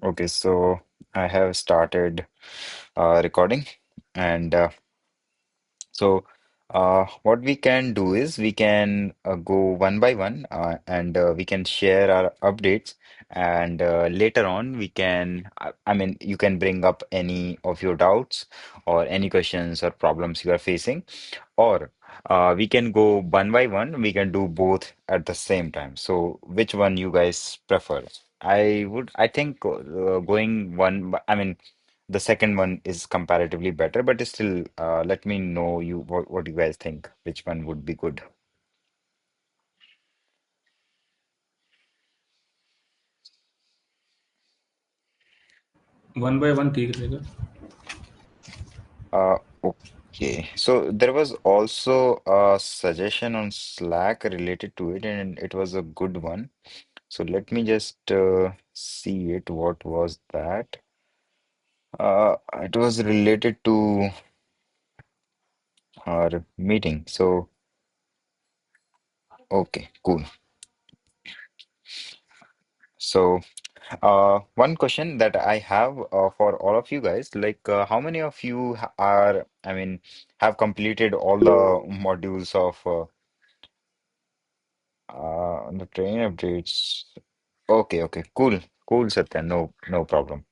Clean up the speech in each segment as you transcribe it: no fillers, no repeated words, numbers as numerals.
Okay, so I have started recording, and so what we can do is we can go one by one, and we can share our updates, and later on we can, I mean, you can bring up any of your doubts or any questions or problems you are facing, or we can go one by one. We can do both at the same time. So which one you guys prefer? I think going one, I mean, the second one is comparatively better, but still, let me know what you guys think. Which one would be good? One by one ठीक रहेगा. Okay. So there was also a suggestion on Slack related to it, and it was a good one. So let me just see it. What was that? It was related to our meeting. So, okay, cool. So, one question that I have for all of you guys, like, how many of you are, I mean, have completed all the modules of the training updates? Okay, okay, cool, cool, Satya. No problem.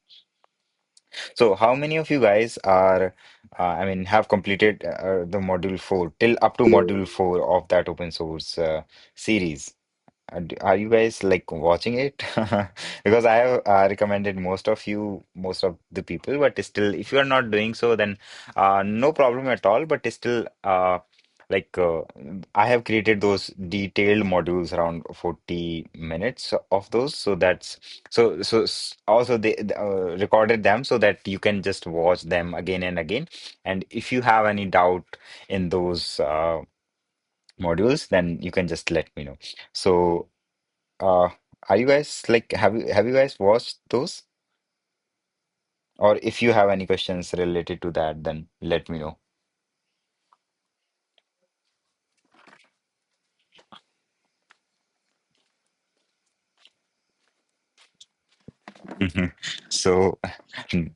So, how many of you guys are, I mean, have completed the module four till up to module four of that open source series? Are you guys like watching it? Because I have recommended most of the people, but still, if you are not doing so, then no problem at all. But still, like I have created those detailed modules around 40 minutes of those, so that's also they recorded them so that you can just watch them again and again. And if you have any doubt in those modules, then you can just let me know. So. Uh, are you guys like have you guys watched those? Or if you have any questions related to that, then let me know. So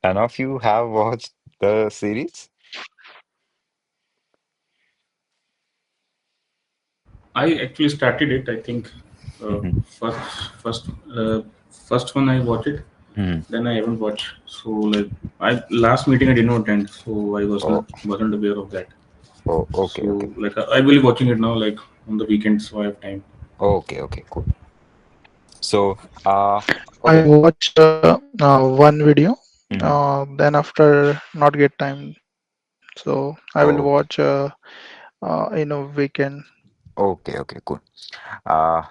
none of you have watched the series? I actually started it. I think uh, Hmm. first first uh, first one I watched it. Hmm. Then I haven't watched. So like I last meeting I did not attend, so I Oh, wasn't aware of that. oh, okay, okay, So like I will be watching it now, like on the weekends, so I have time. okay, okay, cool. So, I okay. watch one video, Hmm. then after not get time, so I will Oh, watch in a weekend. okay, okay, cool.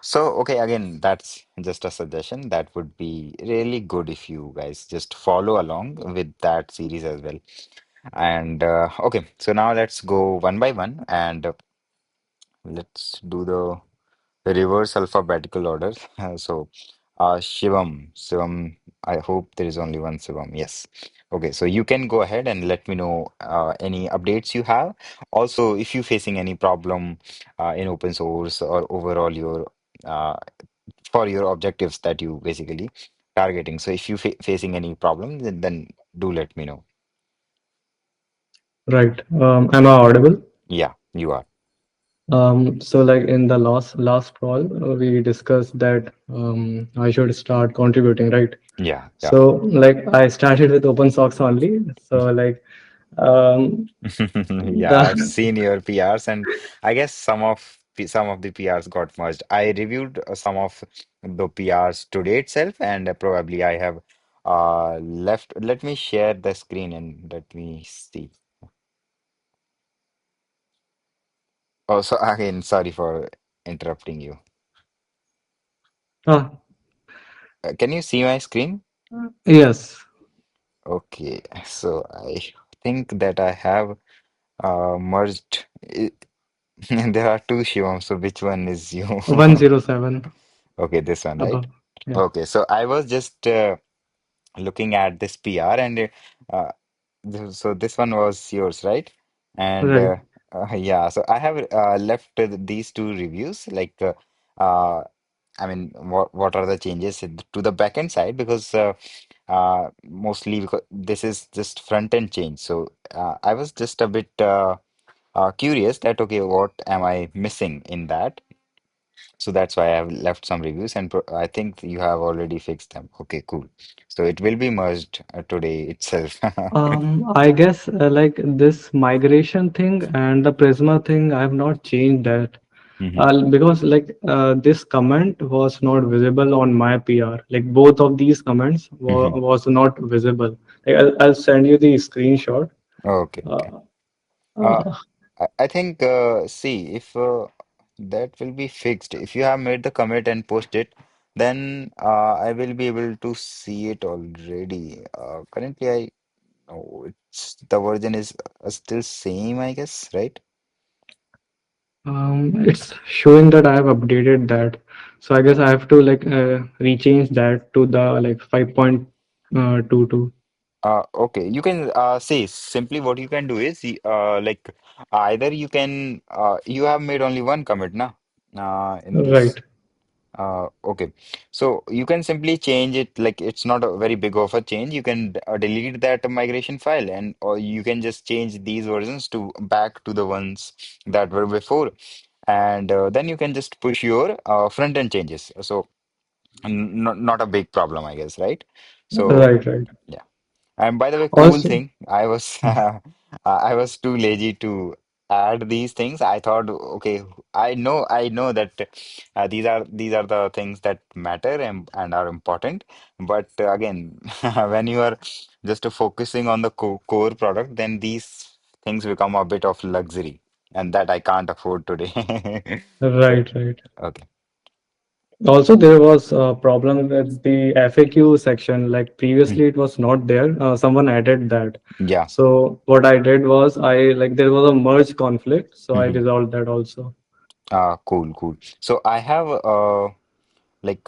So okay, again, that's just a suggestion. That would be really good if you guys just follow along with that series as well. And okay, so now let's go one by one and let's do the reverse alphabetical order. Shivam, I hope there is only one Shivam. Yes. Okay, so you can go ahead and let me know any updates you have. Also, if you're facing any problem in open source or overall your uh, for your objectives that you basically targeting. So if you facing any problem, then do let me know. Right. Am I audible? Yeah, you are. So like in the last call, we discussed that I should start contributing, right? Yeah, yeah. So like I started with open socks only. So like um, Yeah, I've the seen your PRs, and I guess some of the PRs got merged. I reviewed some of the PRs today itself, and probably I have left. Let me share the screen and let me see. Oh, so again, sorry for interrupting you. ah, Can you see my screen? yes, Okay, so I think that I have merged. There are two Shivams, so which one is you? 107 Okay, this one, right? above. Yeah, Okay, so I was just looking at this PR, and so this one was yours, right? And right. yeah, so I have left these two reviews. Like, uh, I mean, what are the changes to the backend side? Because mostly because this is just front end change. So I was just a bit curious that okay, what am I missing in that? So that's why I've left some reviews, and I think you have already fixed them. Okay, cool. So it will be merged today itself. I guess like this migration thing and the Prisma thing, I have not changed that. Hmm. Because like this comment was not visible on my PR. Like both of these comments Hmm. was not visible. Like, I'll send you the screenshot. Okay, okay. Uh, Uh, uh, I think see if that will be fixed. If you have made the commit and post it, then I will be able to see it already. Currently, I know it's the version is still same, I guess, right? it's showing that I have updated that. So I guess I have to like rechange that to the like 5.22. Okay, you can say simply what you can do is like either you can you have made only one commit na in this. Right, Okay, so you can simply change it like it's not a very big of a change. You can delete that migration file and or you can just change these versions to back to the ones that were before, and then you can just push your front end changes. So not a big problem, I guess, right? So right. yeah. And by the way, cool Also, thing, I was I was too lazy to add these things. I thought, okay, I know that these are the things that matter and are important. But again, when you are just focusing on the co core product, then these things become a bit of luxury, and that I can't afford today. So right. okay, Also, there was a problem with the FAQ section. Like Hmm. previously, it was not there. Someone added that. Yeah. So what I did was I like there was a merge conflict, so I Hmm. resolved that also. Cool, cool. So I have like.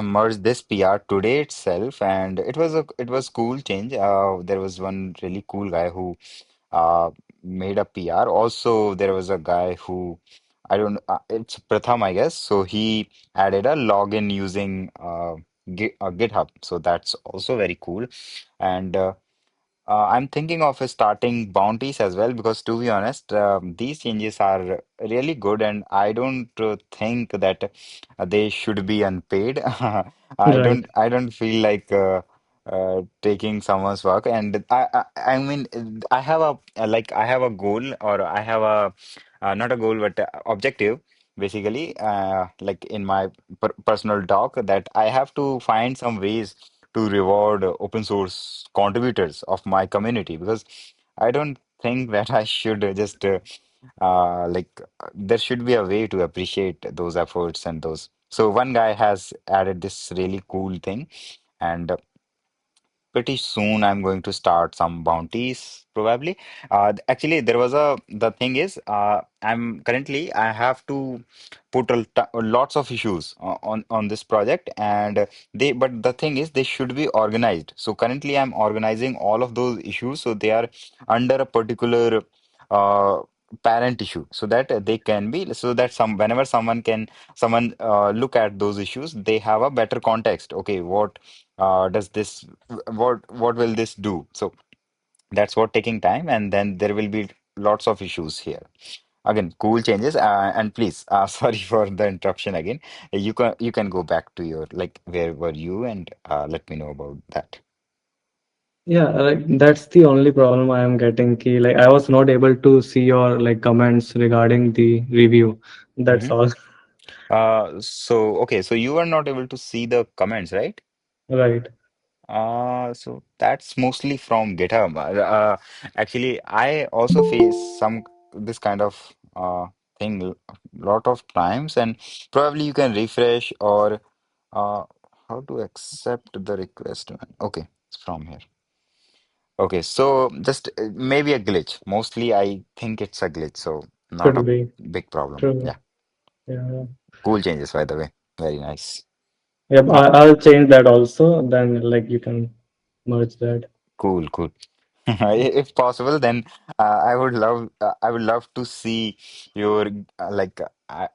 Merged this PR today itself, and it was cool change. There was one really cool guy who made a PR. Also, there was a guy who I don't it's Pratham, I guess. So he added a login using GitHub. So that's also very cool. And I'm thinking of starting bounties as well because, to be honest, these changes are really good, and I don't think that they should be unpaid. Right, I don't feel like taking someone's work, and I mean, I have I have a goal, or I have a not a goal, but objective. Basically, like in my personal talk, that I have to find some ways to reward open source contributors of my community because I don't think that I should just there should be a way to appreciate those efforts and those. So one guy has added this really cool thing, and pretty soon I'm going to start some bounties probably. Actually, there was the thing is I have to put lots of issues on this project, and but the thing is they should be organized. So currently I'm organizing all of those issues so they are under a particular uh, parent issue so that they can be so that whenever someone look at those issues, they have a better context. Okay, what does this what will this do? So that's what taking time, and then there will be lots of issues here. Again, cool changes. And please, sorry for the interruption again. You can go back to your like where were you and let me know about that. yeah, like that's the only problem I am getting. Ki, like I was not able to see your like comments regarding the review. That's Hmm. all. So okay, so you were not able to see the comments, right? Right, So that's mostly from GitHub. Actually, I also face some this kind of thing lot of times, and probably you can refresh or how to accept the request. Okay, it's from here. Okay, so just maybe a glitch. Mostly, I think it's a glitch, so not could a be big problem. true. Yeah, Yeah. cool changes, by the way. Very nice. Yep, Uh, I'll change that also. Then like you can merge that. cool, cool. If possible, then I would love to see your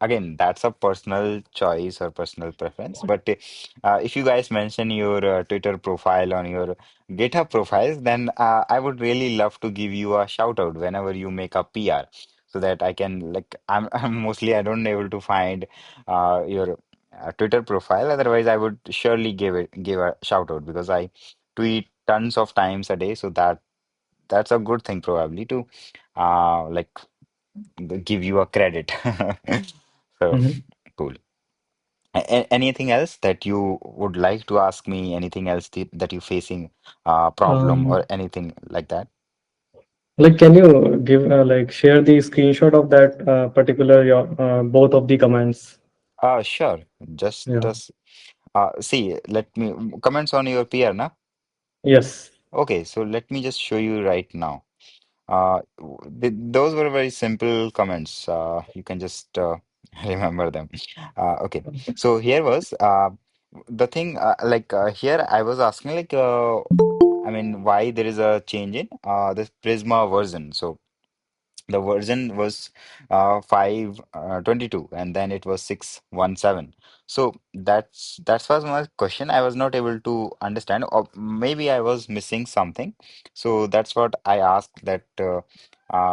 again, that's a personal choice or personal preference. But if you guys mention your Twitter profile on your GitHub profiles, then I would really love to give you a shout out whenever you make a PR, so that I can I'm mostly I don't able to find your Twitter profile. Otherwise, I would surely give a shout out because I tweet tons of times a day, so that's a good thing probably to like give you a credit. So Mhm. cool. Anything else that you would like to ask me? Anything else that you facing problem Um, or anything like that? like, can you give like share the screenshot of that particular your both of the comments? Sure. Just Yeah. see, let me comments on your PR, na? Yes. Okay, so let me just show you right now. Those were very simple comments. You can just remember them. Okay, so here was the thing. Here, I was asking I mean, why there is a change in this Prisma version. So the version was 522 and then it was 617. So that was my question. I was not able to understand, or maybe I was missing something. So that's what I asked, that uh,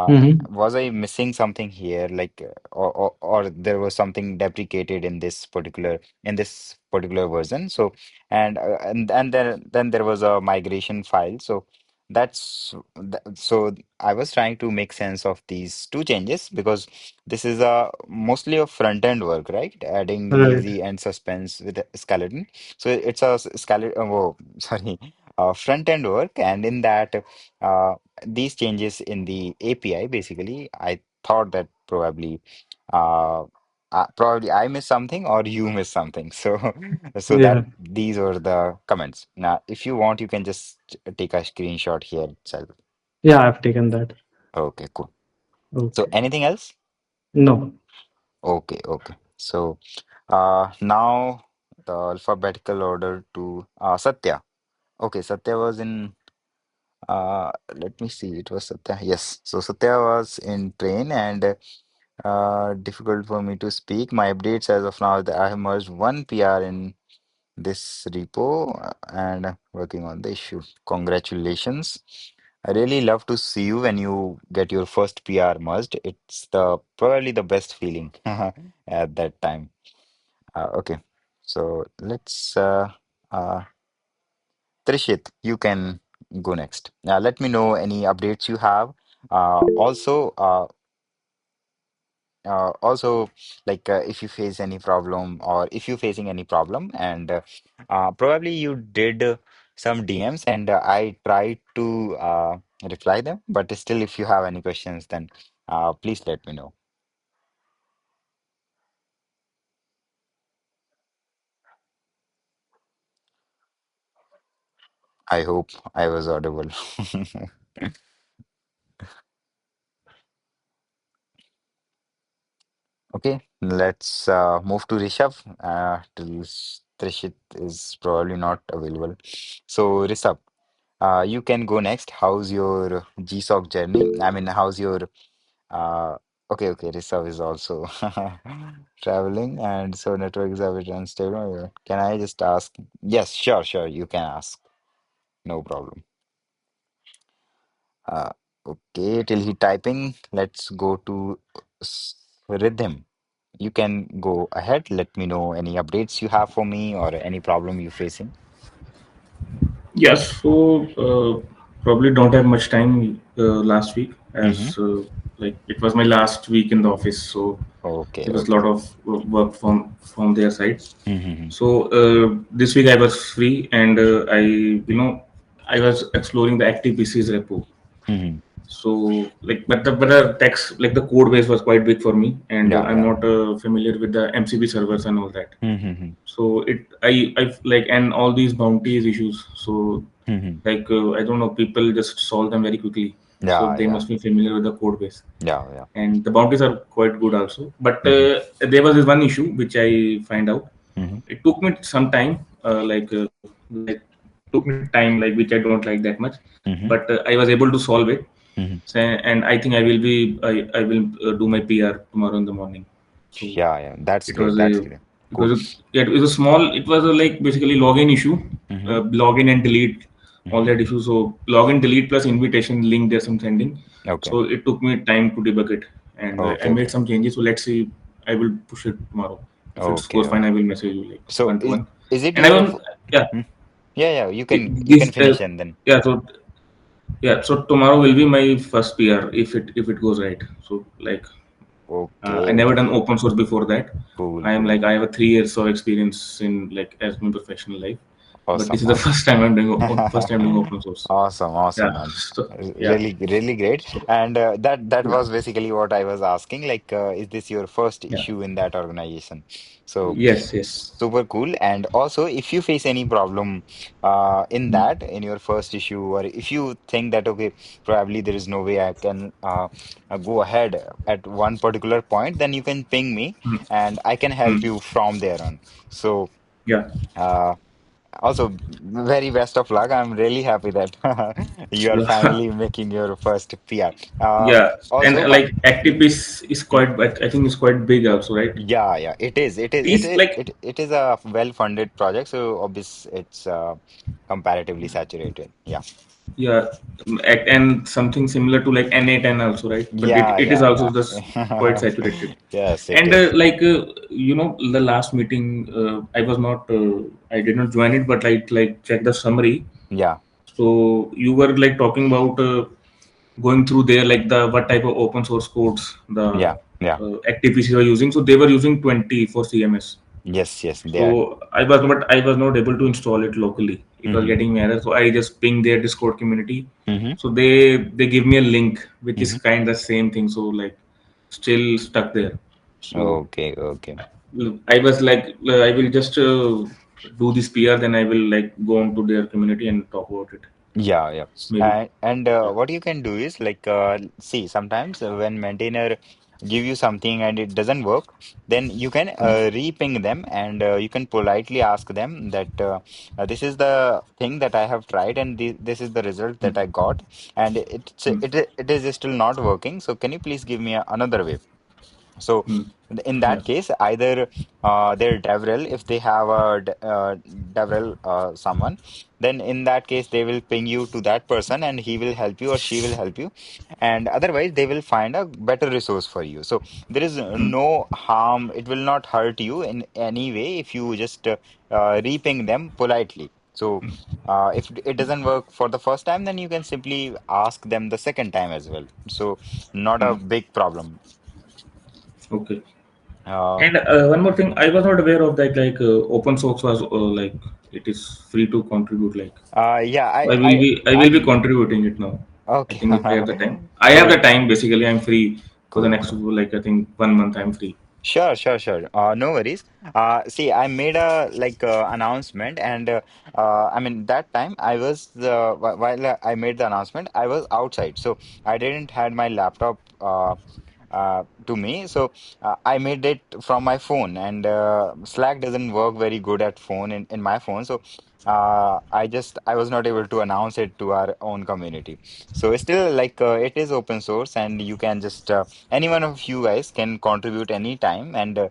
Mm-hmm. was I missing something here, or there was something deprecated in this particular version. So and then there was a migration file. So so I was trying to make sense of these two changes because this is a mostly a front end work, right? Adding Right. lazy and suspense with a skeleton. So it's a skeleton, oh, sorry, front end work, and in that, uh, these changes in the API, basically, I thought that uh, probably I missed something or you missed something. So, so that Yeah. these were the comments. Now, if you want, you can just take a screenshot here itself. Yeah, I've taken that. Okay, cool. So, Okay. anything else? No. Okay, okay. So, now the alphabetical order to Satya. Okay, Satya was in. Let me see. It was Satya. Yes. So Satya was in train and difficult for me to speak. My updates as of now that I have merged one PR in this repo and working on the issue. Congratulations. I really love to see you when you get your first PR merged. It's the probably the best feeling at that time. Okay, so let's Trishit, you can go next. Let me know any updates you have. Also, if you face any problem or if you're facing any problem, and probably you did some DMs, and I tried to reply them. But still, if you have any questions, then please let me know. I hope I was audible. Okay, let's move to Rishabh. Trishit is probably not available. So, Rishabh, you can go next. How's your GSOC journey? I mean, how's your uh okay, Rishabh is also traveling, and so network is a bit unstable. Can I just ask? Yes, sure, you can ask. No problem. Uh, okay, till he typing, let's go to Rhythm. You can go ahead. Let me know any updates you have for me or any problem you're facing. Yes, so probably don't have much time last week Mm-hmm. as like it was my last week in the office, so Okay, there was a okay. lot of work from their side. Mm-hmm. So this week I was free and I was exploring the active PCs repo. Mm-hmm. So like, but the text like the code base was quite big for me, and Yeah, I'm yeah. not familiar with the MCP servers and all that. Mm-hmm. So I like, and all these bounties issues. So Mm-hmm. like I don't know, people just solve them very quickly. So Yeah, they yeah. must be familiar with the code base, Yeah, yeah. and the bounties are quite good also. But Mm-hmm. there was this one issue which I find out. Mm-hmm. It took me some time, like took me time, like which I don't like that much, Mm-hmm. but I was able to solve it. Mm-hmm. So, and I think I will do my PR tomorrow in the morning. So Yeah, yeah, that's it great. was That's a great. it Cool. was a, yeah, it was a small, it was a like basically login issue, Mm-hmm. login and delete, all Mm-hmm. that issue. So login, delete plus invitation link there's some sending. Okay. So it took me time to debug it, and I Okay. made Okay. some changes. So let's see, I will push it tomorrow. If it Okay. goes fine, Okay. I will message you like So one to one. is it And I your was, yeah, hmm? Yeah, yeah, you can this finish and then yeah. So yeah, so tomorrow will be my first PR if it goes right. So like I okay, never okay. done open source before that. Cool, I am cool. like I have a 3 years of experience in like as my professional life, but this Awesome, is the awesome. first time I'm doing first time doing open source. Awesome, awesome, Yeah. man. So yeah. Really, really great. So And that yeah. was basically what I was asking. Like, is this your first Yeah. issue in that organization? So Yes. Yes. super cool. And also, if you face any problem in Mm, that in your first issue, or if you think that okay, probably there is no way I can go ahead at one particular point, then you can ping me, mm, and I can help mm. you from there on. So. Yeah. Uh, Also, very best of luck. I'm really happy that you are Yeah. finally making your first PR. Yeah. And Also, like Actipeace is hmm, quite, I think it's quite big also, right? yeah, yeah, it is. Is like It is a well-funded project, so obvious it's comparatively saturated. Yeah, yeah, and something similar to like Na10 also, right? But yeah, it is yeah, also yeah. just quite saturated. Yes, it And is. like you know, the last meeting, I was not, I did not join it, but like check the summary. Yeah, So you were like talking about going through there, like the what type of open source codes the yeah, yeah. activities are using. So they were using 20 for CMS. Yes, yes, they are. So I was not able to install it locally. It was Mm-hmm, getting me error. So I just pinged their Discord community. mm-hmm, So they give me a link, which is mm-hmm. kind of same thing. So like still stuck there. So Okay, okay. I was like, I will just do this PR, then I will like go on to their community and talk about it. Yeah, yeah. Maybe. And Yeah. what you can do is like see sometimes when maintainer give you something and it doesn't work, then you can Mm, re-ping them and you can politely ask them that this is the thing that I have tried and this is the result mm, that I got and mm, it is still not working. So can you please give me another way? So mm. in Yeah. that case, either their DevRel, if they have a DevRel someone, then in that case they will ping you to that person and he will help you or she will help you. And otherwise they will find a better resource for you. So there is Mm, no harm. It will not hurt you in any way if you just re-ping them politely. So if it doesn't work for the first time, then you can simply ask them the second time as well. So not a mm. big problem. Okay. Uh, And one more thing, I was not aware of that. Like open source was like it is free to contribute. Like yeah, I will be I'm contributing it now. I okay. think if I have the time, I have the Cool, time. Basically, I'm free for the cool. next like I think 1 month. I'm free. Sure, sure, sure. No worries. See, I made a like announcement, and I mean that time I was while I made the announcement, I was outside, so I didn't had my laptop to me. So I made it from my phone, and Slack doesn't work very good at phone in my phone. So I was not able to announce it to our own community. So it's still like it is open source, and you can just any one of you guys can contribute anytime and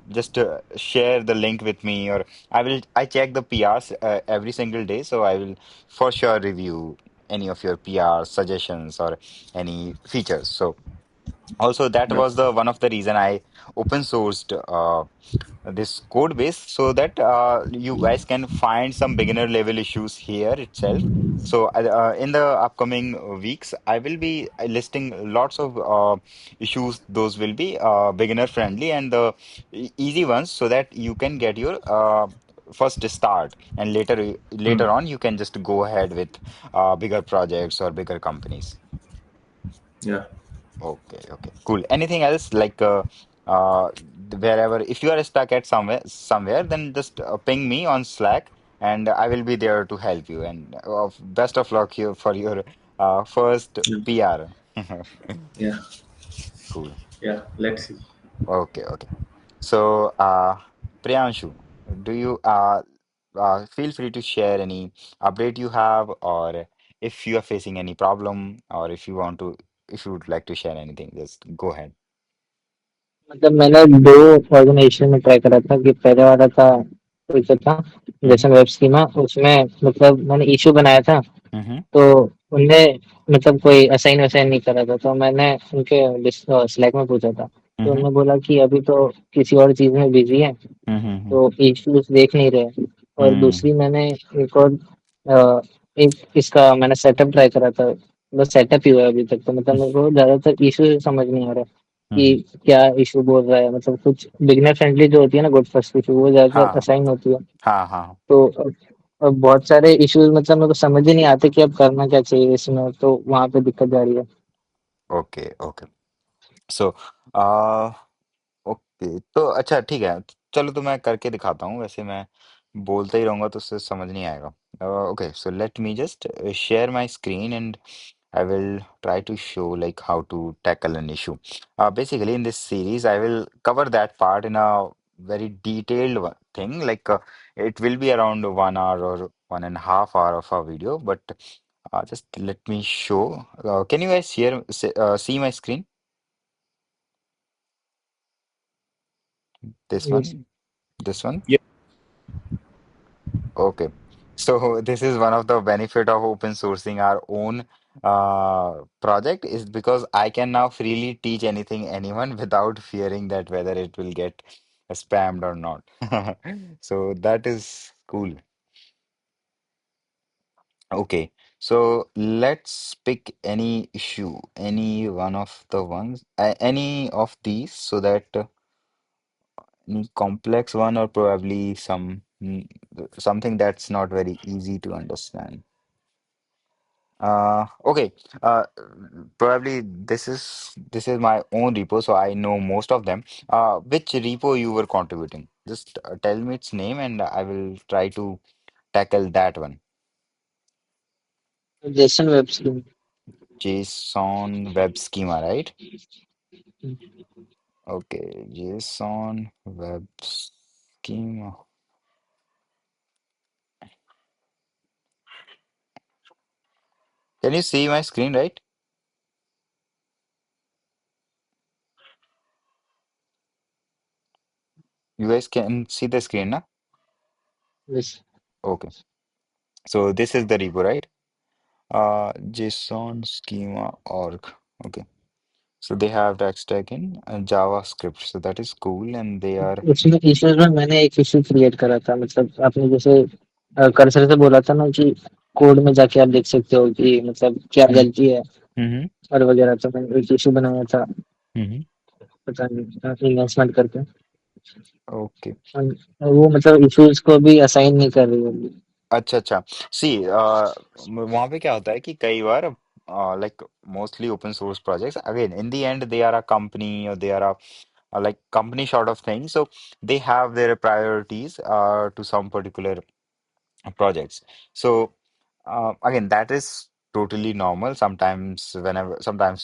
just share the link with me, or I check the PRs every single day, so I will for sure review any of your PR suggestions or any features. So also, that Yeah. was the one of the reason I open sourced this code base so that you guys can find some beginner level issues here itself. So in the upcoming weeks, I will be listing lots of issues. Those will be beginner friendly and the easy ones, so that you can get your first start, and Mm, later on you can just go ahead with bigger projects or bigger companies. yeah. Okay, okay, cool. Anything else like wherever if you are stuck at somewhere, then just ping me on Slack and I will be there to help you. And best of luck here for your first Yeah. PR. Yeah. Cool. Yeah. Let's see. Okay, okay. So, Priyanshu, do you feel free to share any update you have, or if you are facing any problem, or if you want to, if you would like to share anything, just go ahead. मतलब मैंने दो organisation में try करा था कि पहले वाला था कोई सा था Mm-hmm. जैसे वेब स्कीमा उसमें मतलब मैंने इशू बनाया था Mm-hmm. तो उनने मतलब कोई असाइन वसाइन नहीं करा था तो मैंने उनके स्लैक में पूछा था तो Mm-hmm. उन्होंने बोला कि अभी तो किसी और चीज में बिजी है Mm-hmm. तो इश्यूज देख नहीं रहे और Mm-hmm. दूसरी मैंने एक और एक इसका मैंने सेटअप ट्राई करा था बस सेटअप ही हुआ है अभी तक तो मतलब मेरे को ज्यादातर इशू समझ नहीं आ रहा Mm-hmm. कि क्या इशू बोल रहा है मतलब कुछ बिगनर फ्रेंडली जो होती है ना गुड फर्स्ट इशू वो ज्यादातर हाँ असाइन होती है हाँ हाँ। तो अब बहुत सारे इश्यूज मतलब मेरे को समझ ही नहीं आते कि अब करना क्या चाहिए इसमें तो वहां पे दिक्कत जा रही है ओके ओके। सो ओके, तो अच्छा ठीक है, चलो तो मैं करके दिखाता हूँ, वैसे मैं बोलता ही रहूंगा तो उससे समझ नहीं आएगा। Okay, so let me just share my screen and I will try to show like how to tackle an issue. Basically, in this series, I will cover that part in a very detailed thing. Like it will be around 1 hour or 1.5 hour of a video. But just let me show. Can you guys see my screen? This Yes. one, this one. Yeah. Okay. So this is one of the benefit of open sourcing our own project is because I can now freely teach anything anyone without fearing that whether it will get spammed or not. So that is cool. Okay. So let's pick any issue, any one of the ones, any of these, so that any complex one or probably something that's not very easy to understand. Okay. Probably this is my own repo, so I know most of them. Which repo you were contributing? Just tell me its name, and I will try to tackle that one. Jason web scheme JSON Web Schema, right? Okay, JSON Web Schema. Can you see my screen, right? You guys can see the screen, na? Okay. So this is the repo, right? JSON schema org. Okay. So they have that stack in JavaScript. So that is cool. And they are. उसमें issues में मैंने एक issue create करा था मतलब आपने जैसे cursor से बोला था ना कि कोड में जाके आप देख सकते हो कि मतलब क्या Hmm. गलती है Mm-hmm. और वगैरह तो मैंने एक इशू बनाया था Mm-hmm. पता नहीं इन्वेस्टमेंट करके Okay. और वो मतलब इश्यूज को भी असाइन नहीं कर रही है अच्छा अच्छा। सी वहाँ पे क्या होता है कि कई बार like mostly open source projects again in the end they are a company और they are a like company sort of thing, so they have their priorities to some particular projects. So again, that is totally normal. Sometimes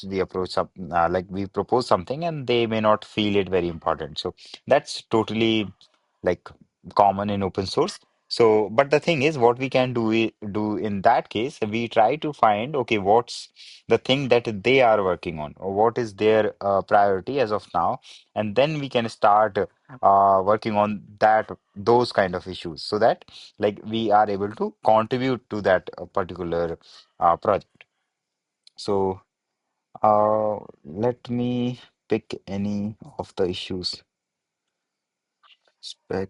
we approach like we propose something and they may not feel it very important. So that's totally like common in open source. So, but the thing is, what we can do in that case, we try to find, okay, what's the thing that they are working on, or what is their priority as of now, and then we can start working on those kind of issues, so that like we are able to contribute to that particular project. So let me pick any of the issues. Spec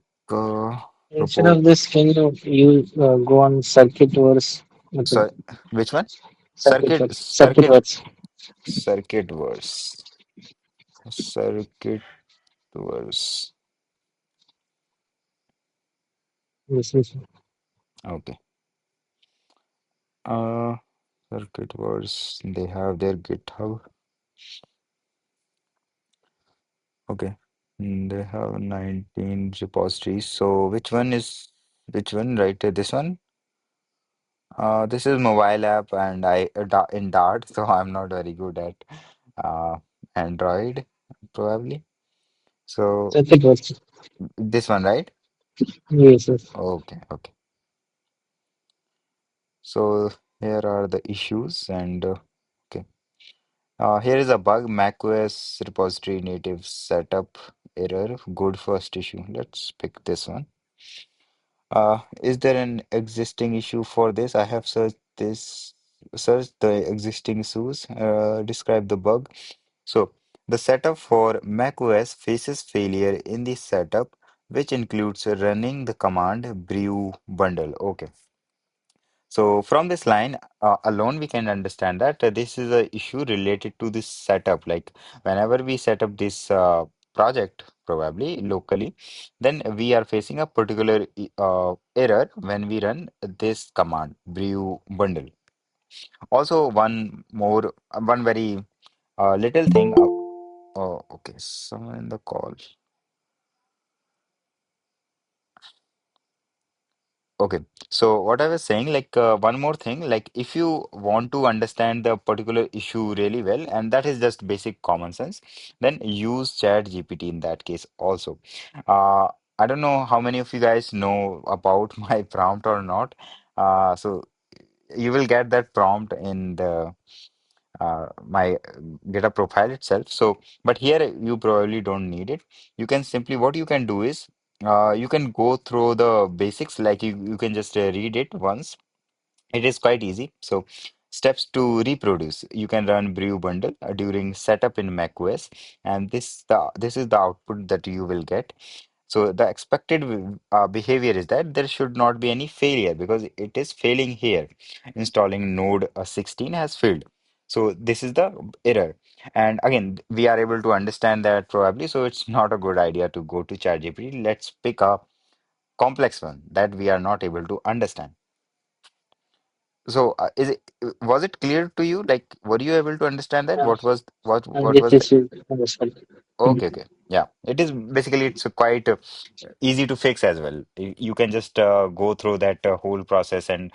instead propose. Of this can you go on circuit verse मतलब So which one? Circuit Circuit verse circuit circuit verse circuit verse. Circuit verse. Okay. Uh Circuit verse. They have their GitHub. Okay. They have 19 repositories. So which one, right? This one? This is mobile app and in Dart, so I'm not very good at uh, Android probably. So circuit verse this one, right? Yes, yes. Okay, okay. So here are the issues and okay. Here is a bug, macOS repository native setup error, good first issue. Let's pick this one. Is there an existing issue for this? I have searched the existing issues, describe the bug. So the setup for macOS faces failure in the setup, which includes running the command brew bundle. Okay. So from this line alone, we can understand that this is a issue related to this setup. Like whenever we set up this project, probably locally, then we are facing a particular error when we run this command brew bundle. Also, one very little thing. Oh, okay, someone in the call. Okay, so what I was saying, like one more thing, like if you want to understand the particular issue really well, and that is just basic common sense, then use Chat GPT in that case also. Uh, I don't know how many of you guys know about my prompt or not. So you will get that prompt in the my GitHub profile itself. So, but here you probably don't need it. You can simply, what you can do is, you can go through the basics, like you can just read it once. It is quite easy. So, steps to reproduce. You can run brew bundle during setup in macOS, and this is the output that you will get. So the expected behavior is that there should not be any failure because it is failing here. Installing Node 16 has failed. So this is the error. And again, we are able to understand that probably. So it's not a good idea to go to ChatGPT. Let's pick a complex one that we are not able to understand. So was it clear to you? Like, were you able to understand that? Yeah. What Yes, was the yes, you understand. Okay, okay. Yeah, it is basically it's a quite easy to fix as well. You can just go through that whole process and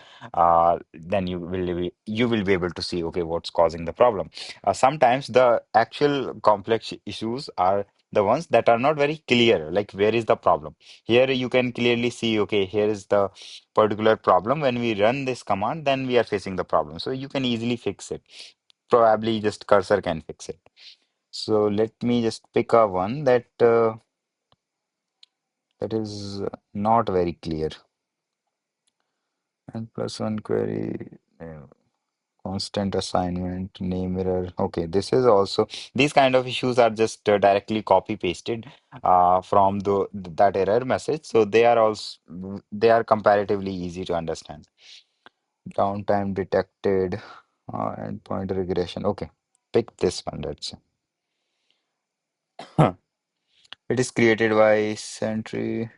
then you will be able to see okay what's causing the problem. Sometimes the actual complex issues are the ones that are not very clear, like where is the problem? Here you can clearly see okay here is the particular problem. When we run this command, then we are facing the problem. So you can easily fix it. Probably just cursor can fix it. So let me just pick a one that is not very clear. And plus one query, constant assignment, name error. Okay, this is also these kind of issues are just directly copy pasted from the that error message. So they are comparatively easy to understand. Downtime detected, endpoint regression. Okay, pick this one. Let's say. It is created by Sentry.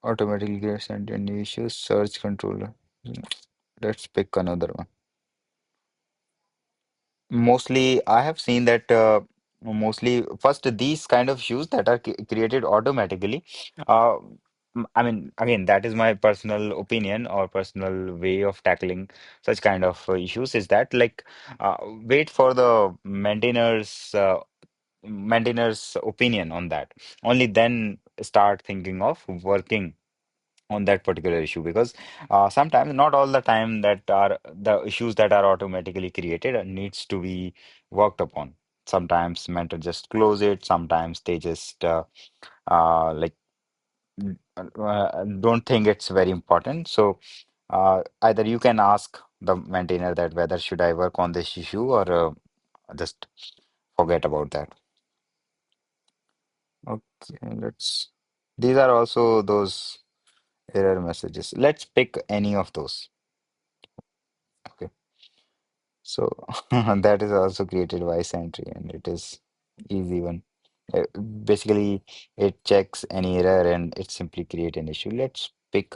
Automatically gets sent any issues. Search controller. Let's pick another one. Mostly, I have seen that mostly first these kind of issues that are created automatically. Uh, I mean, again, that is my personal opinion or personal way of tackling such kind of issues. Is that like wait for the maintainer's opinion on that. Only then start thinking of working on that particular issue because sometimes not all the time that are the issues that are automatically created needs to be worked upon. Sometimes mentor just close it, sometimes they just like don't think it's very important. So either you can ask the maintainer that whether should I work on this issue or just forget about that. Okay, let's these are also those error messages. Let's pick any of those. Okay. So that is also created by Sentry and it is easy one. Basically, it checks any error and it simply create an issue. Let's pick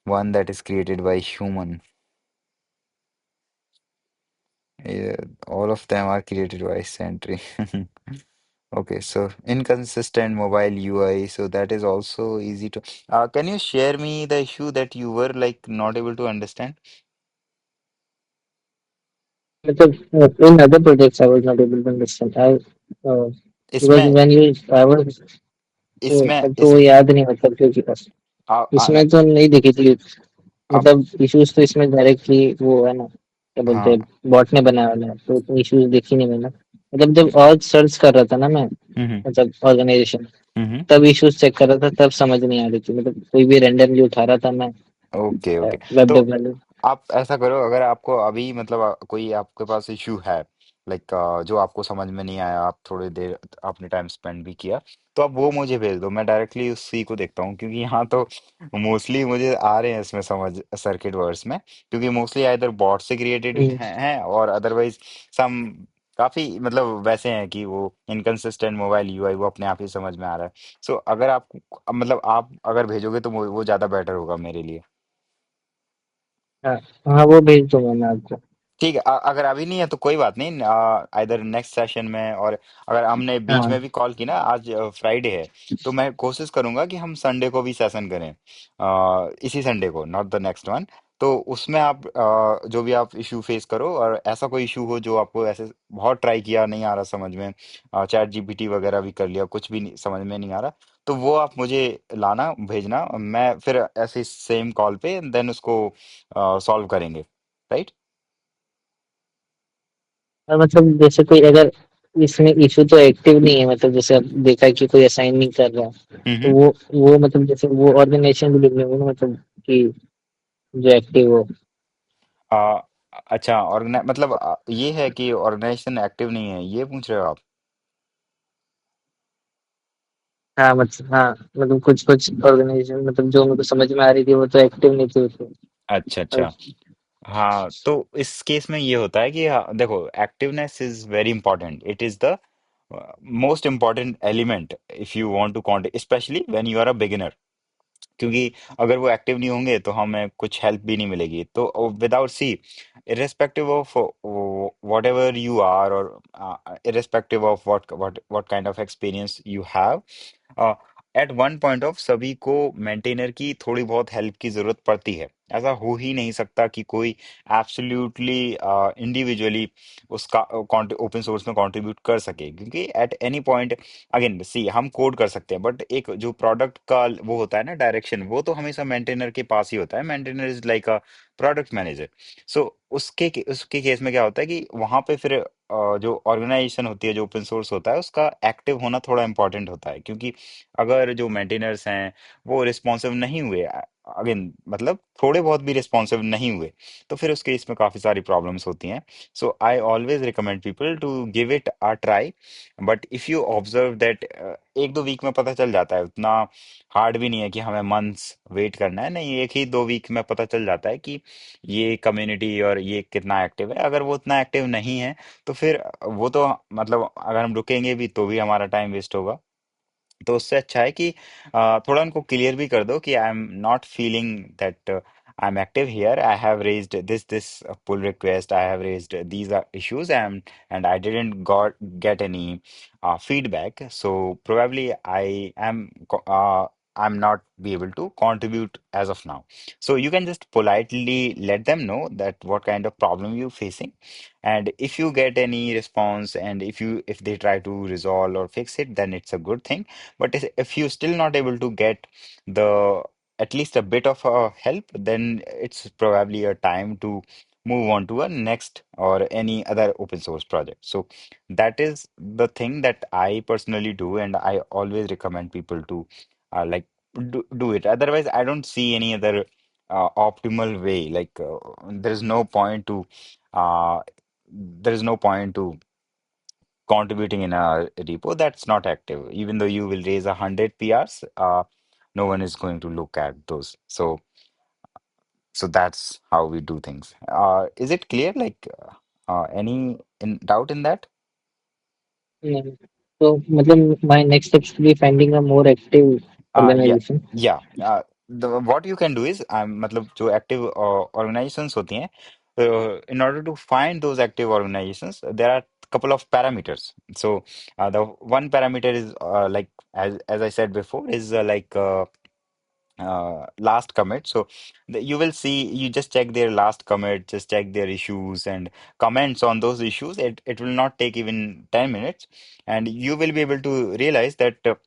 one that is created by human. All of them are created by Sentry. Okay, so inconsistent mobile UI. So that is also easy to. Can you share me the issue that you were like not able to understand? In other projects, I was not able to understand. Uh, because इसमें I was तो इसमें तब तो इस वो याद नहीं, मतलब क्योंकि आ, आ, इसमें तो नहीं दिखी थी। अब मतलब इश्यूज तो इसमें डायरेक्टली वो है ना, क्या बोलते हाँ। हैं, बॉट ने बनाया वाला है, तो इतनी इश्यूज देखी नहीं मैंने। मतलब जब और सर्च कर रहा था ना मैं, हम्म मतलब ऑर्गेनाइजेशन, हम्म। तब इश्यूज चेक कर रहा था, तब समझ नहीं आ रही थी। मतलब कोई भी रैंडमली उठा रहा था मैं, ओके ओके। वेब तो डेवलपर। आप ऐसा करो, अगर आपको अभी मतलब कोई आपके पास इश्यू है, लाइक जो आपको समझ में नहीं आया, आप थोड़ी देर आपने टाइम स्पेंड भी किया, तो आप वो मुझे भेज दो, मैं डायरेक्टली उसी को देखता हूँ, क्योंकि यहाँ तो मोस्टली मुझे आ रहे हैं इसमें समझ सर्किट वर्ड्स में, क्योंकि मोस्टली आइदर बॉट से क्रिएटेड हैं और अदरवाइज सम काफी मतलब वैसे हैं कि वो इनकंसिस्टेंट मोबाइल यूआई वो अपने आप ही समझ में आ रहा है। सो अगर आप मतलब आप अगर भेजोगे तो वो ज्यादा बेटर होगा मेरे लिए। हाँ हाँ, वो भेज दूंगा मैं आपको। ठीक है, अगर अभी नहीं है तो कोई बात नहीं, इधर नेक्स्ट सेशन में, और अगर हमने बीच में हाँ भी कॉल की ना, आज फ्राइडे है, तो मैं कोशिश करूंगा कि हम संडे को भी सेशन करें, इसी संडे को, नॉट द नेक्स्ट वन। तो उसमें आप जो भी आप इशू फेस करो, और ऐसा कोई इशू हो जो आपको ऐसे बहुत ट्राई किया नहीं आ रहा समझ में, चैट जीपीटी वगैरह भी कर लिया, कुछ भी समझ में नहीं आ रहा, तो वो आप मुझे लाना भेजना, मैं फिर ऐसे सेम कॉल पे देन उसको सॉल्व करेंगे, राइट। और मतलब जैसे कोई अगर इसमें इशू तो एक्टिव नहीं है, मतलब जैसे अब देखा कि कोई असाइन नहीं कर रहा, तो वो मतलब जैसे वो ऑर्गेनाइजेशन भी लिख लेंगे ना, मतलब कि जो एक्टिव हो। आ, अच्छा, मतलब ये है कि ऑर्गेनाइजेशन एक्टिव नहीं है, ये पूछ रहे हो आप? हाँ मतलब, हाँ मतलब कुछ कुछ ऑर्गेनाइजेशन, मतलब जो मेरे को समझ में आ रही थी वो तो एक्टिव नहीं थी उसमें। अच्छा और अच्छा। हाँ, तो इस केस में ये होता है कि देखो, activeness is very important, it is the most important element if you want to contact, specially when you are a beginner, क्योंकि अगर वो एक्टिव नहीं होंगे तो हमें कुछ हेल्प भी नहीं मिलेगी। तो without C, irrespective of whatever you are, or irrespective of what kind of experience you have, at one point of सभी को मेंटेनर की थोड़ी बहुत हेल्प की जरूरत पड़ती है। ऐसा हो ही नहीं सकता कि कोई एब्सोल्युटली इंडिविजुअली उसका ओपन सोर्स में कंट्रीब्यूट कर सके, क्योंकि एट एनी पॉइंट, अगेन सी, हम कोड कर सकते हैं, बट एक जो प्रोडक्ट का वो होता है ना डायरेक्शन, वो तो हमेशा मेंटेनर के पास ही होता है। Maintainer is like a product manager. So उसके केस में क्या होता है कि वहां पे फिर जो ऑर्गेनाइजेशन होती है, जो ओपन सोर्स होता है, उसका एक्टिव होना थोड़ा इंपॉर्टेंट होता है, क्योंकि अगर जो मेंटेनर्स हैं वो रिस्पॉन्सिव नहीं हुए, अगेन मतलब थोड़े बहुत भी रिस्पॉन्सिव नहीं हुए, तो फिर उस केस में काफ़ी सारी प्रॉब्लम्स होती हैं। So I always recommend people to give it a try, but if you observe that एक दो वीक में पता चल जाता है, उतना हार्ड भी नहीं है कि हमें मंथ्स वेट करना है, नहीं, एक ही दो वीक में पता चल जाता है कि ये कम्युनिटी और ये कितना एक्टिव है। अगर वो उतना एक्टिव नहीं है तो फिर वो तो मतलब अगर हम रुकेंगे भी तो भी हमारा टाइम वेस्ट होगा। तो उससे अच्छा है कि थोड़ा उनको क्लियर भी कर दो कि I am not feeling that I am active here, I have raised this pull request, I have raised these issues, and I didn't got get any feedback, so probably I'm not be able to contribute as of now. So you can just politely let them know that what kind of problem you're facing, and if you get any response, and if they try to resolve or fix it, then it's a good thing. But if you're still not able to get the at least a bit of help, then it's probably a time to move on to a next or any other open source project. So that is the thing that I personally do, and I always recommend people to like do it. Otherwise, I don't see any other optimal way. Like there is no point to uh, there is no point to contributing in a repo that's not active. Even though you will raise 100 PRs, no one is going to look at those. So that's how we do things. Is it clear? Like any doubt in that? नहीं, तो मतलब my next steps will be finding a more active Yeah, organization. yeah. What you can do is, मतलब जो active organizations होती हैं, in order to find those active organizations, there are couple of parameters. So the one parameter is like as I said before, is last commit. So you will see, you just check their last commit, just check their issues and comments on those issues. It will not take even 10 minutes, and you will be able to realize that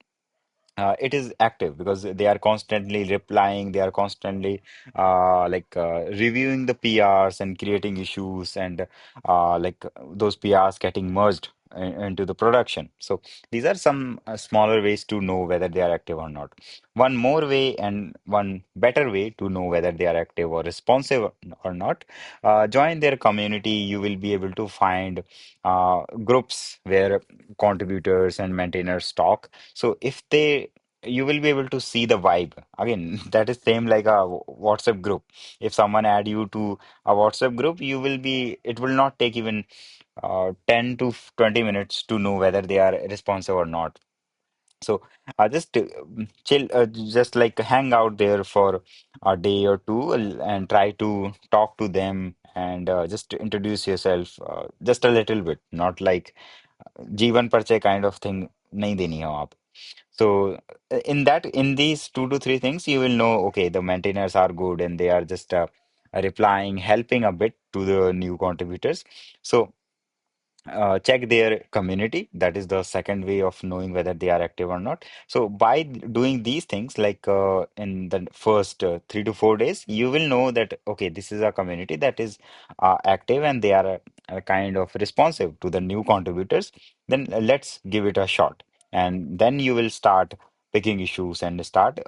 it is active because they are constantly replying, they are constantly reviewing the PRs and creating issues, and those PRs getting merged into the production. So these are some smaller ways to know whether they are active or not. One more way and one better way to know whether they are active or responsive or not, join their community. You will be able to find groups where contributors and maintainers talk. So if they you will be able to see the vibe. Again, that is same like a WhatsApp group. If someone add you to a WhatsApp group, it will not take even 10 to 20 minutes to know whether they are responsive or not. So just chill, just like hang out there for a day or two, and try to talk to them, and just introduce yourself just a little bit, not like जीवन परिचय kind of thing नहीं देनी हो आप. So in these two to three things, you will know, okay, the maintainers are good and they are just replying, helping a bit to the new contributors. So check their community. That is the second way of knowing whether they are active or not. So by doing these things, like in the first 3 to 4 days, you will know that, okay, this is a community that is active and they are kind of responsive to the new contributors. Then let's give it a shot. And then you will start picking issues and start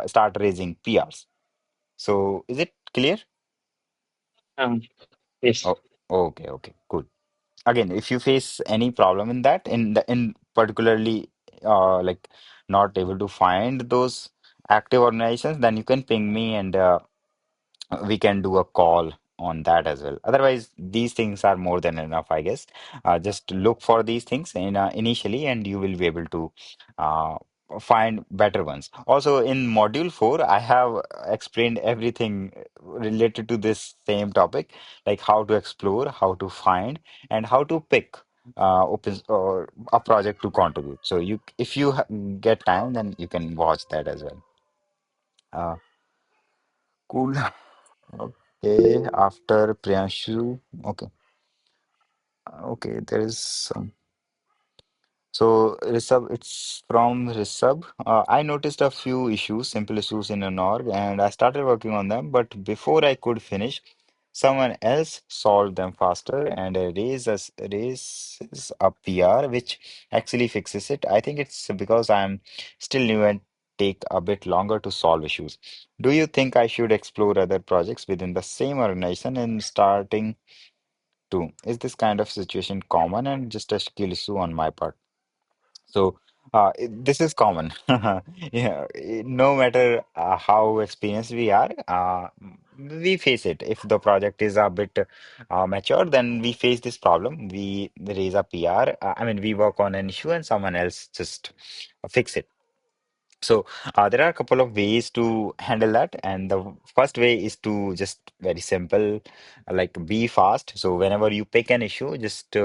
start raising PRs. So is it clear? Um, yes. Oh, okay, okay, cool. Again, if you face any problem in that, in particularly not able to find those active organizations, then you can ping me, and we can do a call on that as well. Otherwise, these things are more than enough, I guess. Just look for these things initially, and you will be able to uh, find better ones. Also, in module 4, I have explained everything related to this same topic, like how to explore, how to find, and how to pick open or a project to contribute. So if you get time, then you can watch that as well. Uh, cool. Okay, after Priyanshu. Okay. Okay, there is some. So, Rishabh, it's from Rishabh. I noticed a few issues, simple issues in an org, and I started working on them. But before I could finish, someone else solved them faster and raises a PR, which actually fixes it. I think it's because I'm still new and take a bit longer to solve issues. Do you think I should explore other projects within the same organization and starting to? Is this kind of situation common and just a skill issue on my part? So, this is common. Yeah, no matter how experienced we are, we face it. If the project is a bit mature, then we face this problem. We raise a PR. I mean, we work on an issue and someone else just fix it. So there are a couple of ways to handle that, and the first way is to just very simple, like be fast. So whenever you pick an issue, just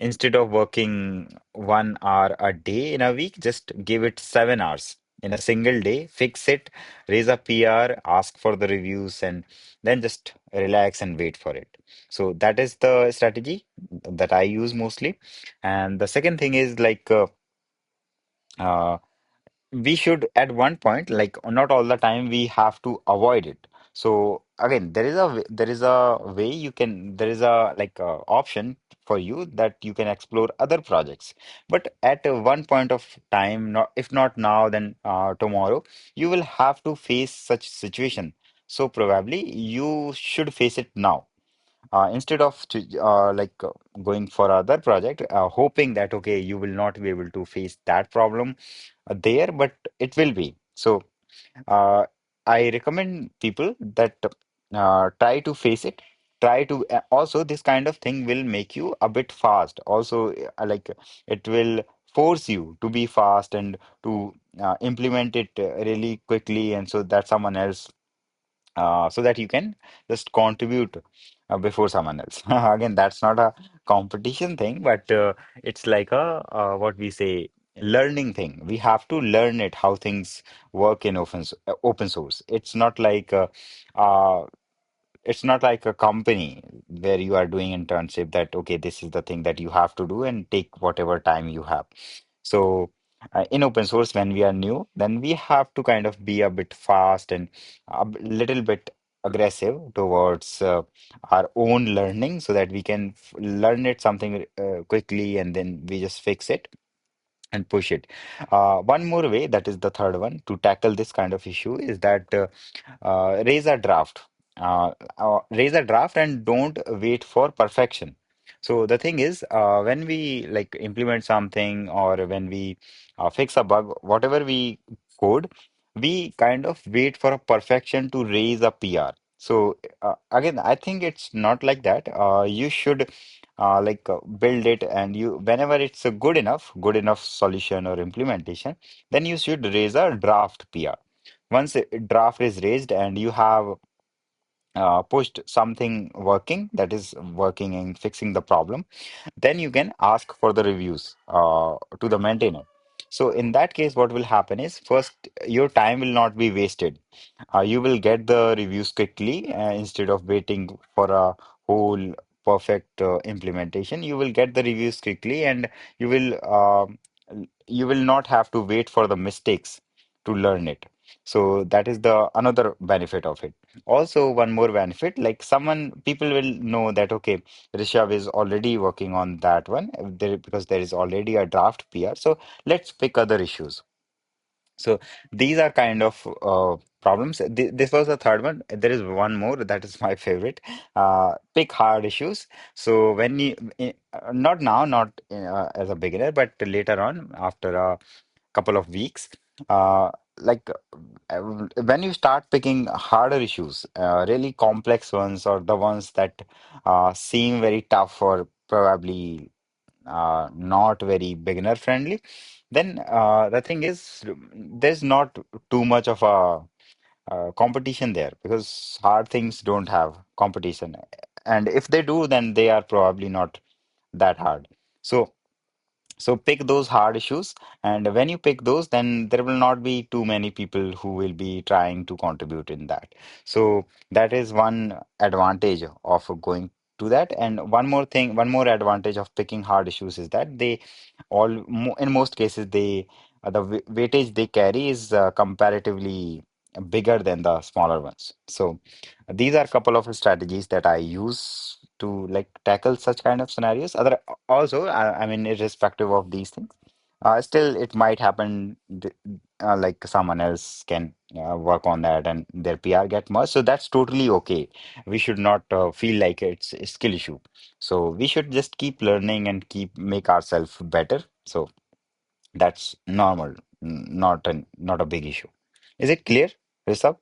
instead of working 1 hour a day in a week, just give it 7 hours in a single day. Fix it, raise a PR, ask for the reviews, and then just relax and wait for it. So that is the strategy that I use mostly. And the second thing is uh, we should at one point, like not all the time we have to avoid it. So again, there is a way you can, there is a option for you that you can explore other projects, but at one point of time, not if not now, then tomorrow you will have to face such situation. So probably you should face it now, instead of going for other project, hoping that okay, you will not be able to face that problem there, but it will be. So I recommend people that try to face it. Try to also, this kind of thing will make you a bit fast. Also, it will force you to be fast and to implement it really quickly, and so that someone else so that you can just contribute before someone else. Again, that's not a competition thing, but it's like a what we say, learning thing. We have to learn it how things work in open source. Uh, it's not like a company where you are doing internship that okay, this is the thing that you have to do and take whatever time you have. So. in open source when we are new, then we have to kind of be a bit fast and little bit aggressive towards our own learning so that we can learn it something quickly and then we just fix it and push it. One more way, that is the third one, to tackle this kind of issue is that raise a draft. Raise a draft and don't wait for perfection. So the thing is, when we like implement something or when we fix a bug, whatever we code, we kind of wait for a perfection to raise a PR. So again, I think it's not like that. You should build it, and you whenever it's a good enough solution or implementation, then you should raise a draft PR. Once a draft is raised and you have pushed something working, that is working and fixing the problem, then you can ask for the reviews to the maintainer. So in that case, what will happen is first, your time will not be wasted. You will get the reviews quickly instead of waiting for a whole perfect implementation. You will get the reviews quickly, and you will you will not have to wait for the mistakes to learn it. So that is the another benefit of it. Also, one more benefit, like someone people will know that okay, Rishabh is already working on that one because there is already a draft PR. So let's pick other issues. So these are kind of problems. This was the third one. There is one more that is my favorite. Pick hard issues. So when you, not now, not as a beginner, but later on, after a couple of weeks, uh, like when you start picking harder issues, really complex ones, or the ones that seem very tough or probably not very beginner friendly, then the thing is there's not too much of a competition there because hard things don't have competition. And if they do, then they are probably not that hard. So so pick those hard issues, and when you pick those, then there will not be too many people who will be trying to contribute in that. So that is one advantage of going to that. And one more thing, one more advantage of picking hard issues is that they in most cases, they the weightage they carry is comparatively bigger than the smaller ones. So these are a couple of strategies that I use to like tackle such kind of scenarios. Other also, I mean, irrespective of these things, still it might happen like someone else can work on that and their PR get merged. So that's totally okay. We should not feel like it's a skill issue. So we should just keep learning and keep make ourselves better. So that's normal, not a big issue. Is it clear, Rishabh?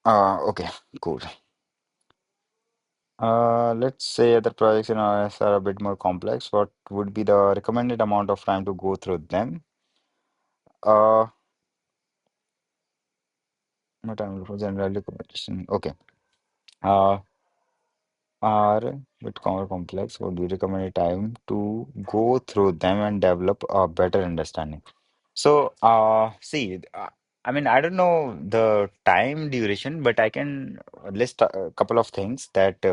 Okay, cool. Let's say other projects in RS are a bit more complex. What would be the recommended amount of time to go through them? Uh, no time for general recommendation. Okay. Uh, are a bit more complex. Would be recommended time to go through them and develop a better understanding. So, see, I mean, I don't know the time duration, but I can list a couple of things that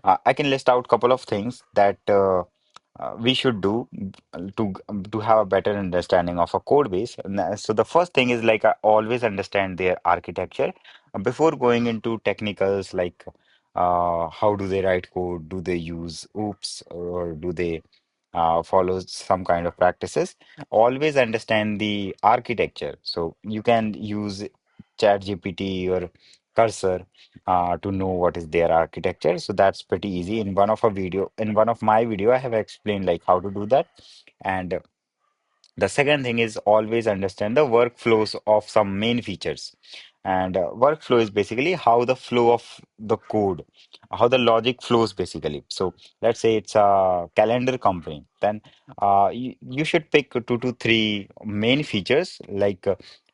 I can list out couple of things that we should do to have a better understanding of a code base. So the first thing is like I always understand their architecture before going into technicals like how do they write code? Do they use OOPS or do they follow some kind of practices? Always understand the architecture. So you can use ChatGPT or Cursor to know what is their architecture. So that's pretty easy. In one of my video, I have explained like how to do that. And the second thing is always understand the workflows of some main features. And workflow is basically how the flow of the code, how the logic flows basically. So let's say it's a calendar company, then you should pick two to three main features like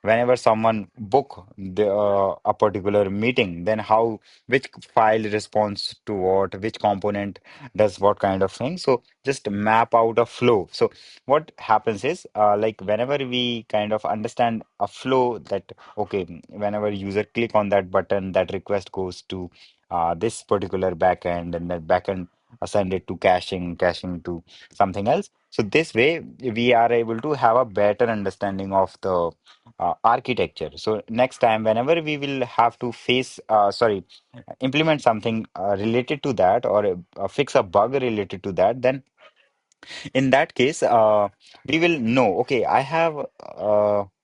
whenever someone book a particular meeting, then how which file responds to what, which component does what kind of thing. So just map out a flow. So what happens is like whenever we kind of understand a flow that okay, whenever user click on that button, that request goes to this particular backend, and that backend send it to caching to something else. So this way we are able to have a better understanding of the architecture. So next time, whenever we will have to implement something related to that, or fix a bug related to that, then in that case, we will know, okay, I have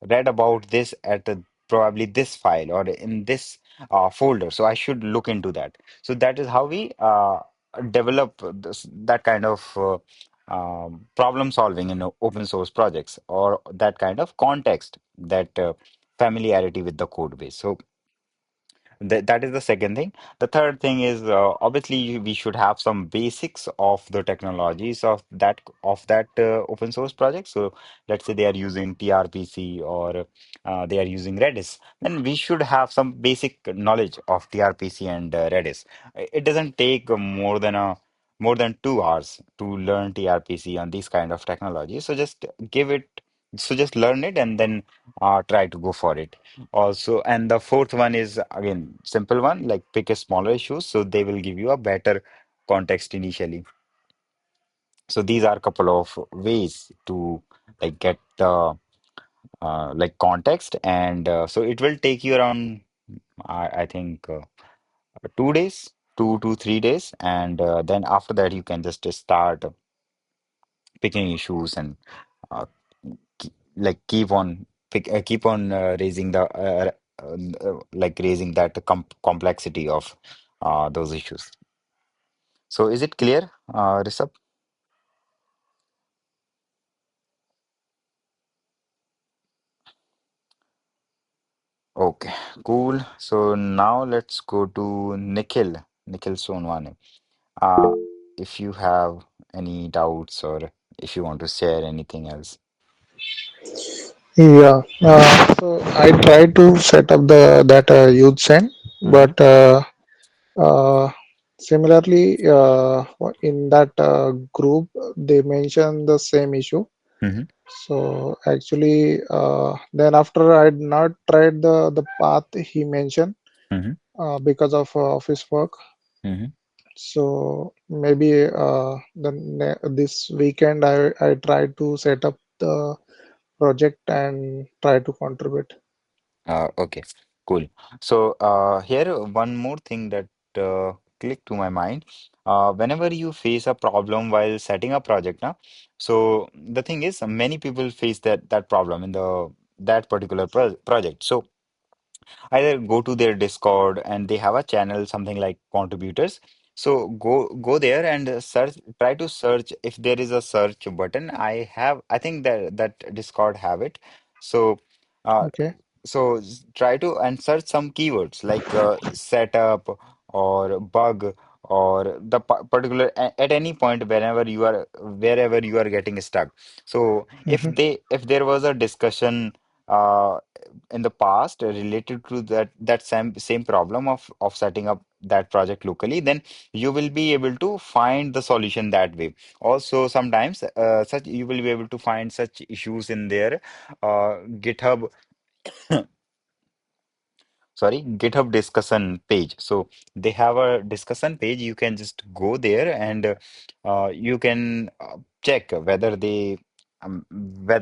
read about this at probably this file or in this folder, so I should look into that. So that is how we develop that kind of problem solving in open source projects, or that kind of context, that familiarity with the code base. So that is the second thing. The third thing is, obviously we should have some basics of the technologies of that open source project. So let's say they are using TRPC, or they are using Redis, then we should have some basic knowledge of TRPC and Redis. It doesn't take more than 2 hours to learn TRPC on these kind of technologies. So just learn it, and then try to go for it also. And the fourth one is again simple one, like pick a smaller issues, so they will give you a better context initially. So these are a couple of ways to like get the like context, and so it will take you around I think 2 days, 2 to 3 days, and then after that you can just start picking issues, and uh, keep on raising the like raising that complexity of those issues. So is it clear, Rishabh? Okay, cool. So now let's go to Nikhil Sonwane. Uh, if you have any doubts, or if you want to share anything else. Yeah. So I tried to set up the that youth send, Mm-hmm, but uh, similarly, in that group, they mentioned the same issue. mm-hmm, So actually, then after I had not tried the path he mentioned mm-hmm, because of office work. mm-hmm. So maybe this weekend I try to set up the project and try to contribute. Okay, cool. So here one more thing that clicked to my mind. Whenever you face a problem while setting a project now, so the thing is, many people face that problem in the that particular project. So either go to their Discord, and they have a channel, something like contributors. So go there and search, try to search if there is a search button. I think that Discord have it. So uh, Okay. try to and search some keywords like setup or bug, or the particular at any point wherever you are getting stuck. So Hmm. if there was a discussion uh, in the past related to that same problem of setting up that project locally, then you will be able to find the solution that way. Also, sometimes such you will be able to find such issues in their GitHub, sorry, GitHub discussion page. So they have a discussion page. You can just go there, and you can check whether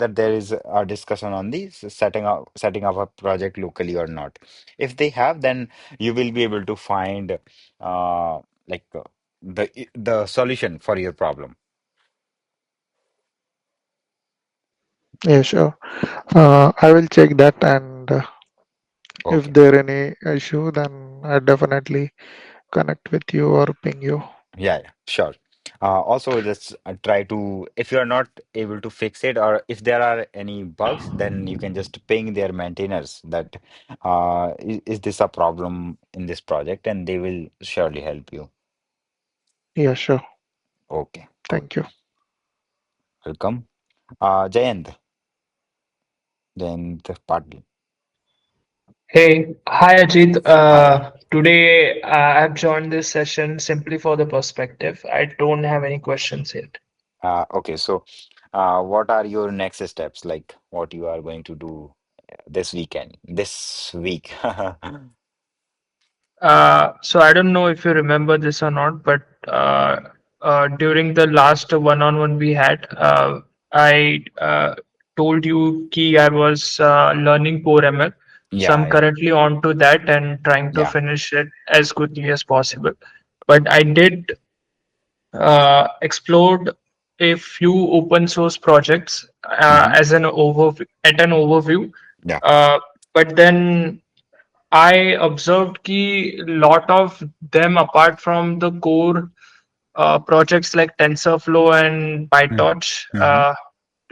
there is a discussion on the setting up a project locally or not. If they have, then you will be able to find like the solution for your problem. Yeah, sure. I will check that, and if Okay. there any issue, then I definitely connect with you or ping you. Yeah, yeah, sure. Also, just try to, if you're not able to fix it, or if there are any bugs, then you can just ping their maintainers that is this a problem in this project, and they will surely help you. Yeah, sure. Okay, cool. Thank you. Welcome. Jayant Patil. Hey, hi Ajit. Hi. Today I've joined this session simply for the perspective. I don't have any questions yet. Okay, so what are your next steps? Like what you are going to do this week? So I don't know if you remember this or not, but during the last one-on-one we had, I told you ki I was learning Core ML. So Yeah, I'm yeah, currently on to that and trying to yeah. finish it as quickly as possible. But I did explored a few open source projects Hmm. as an overview at an overview. Yeah. Uh, but then I observed ki lot of them, apart from the core projects like TensorFlow and PyTorch, Mm-hmm.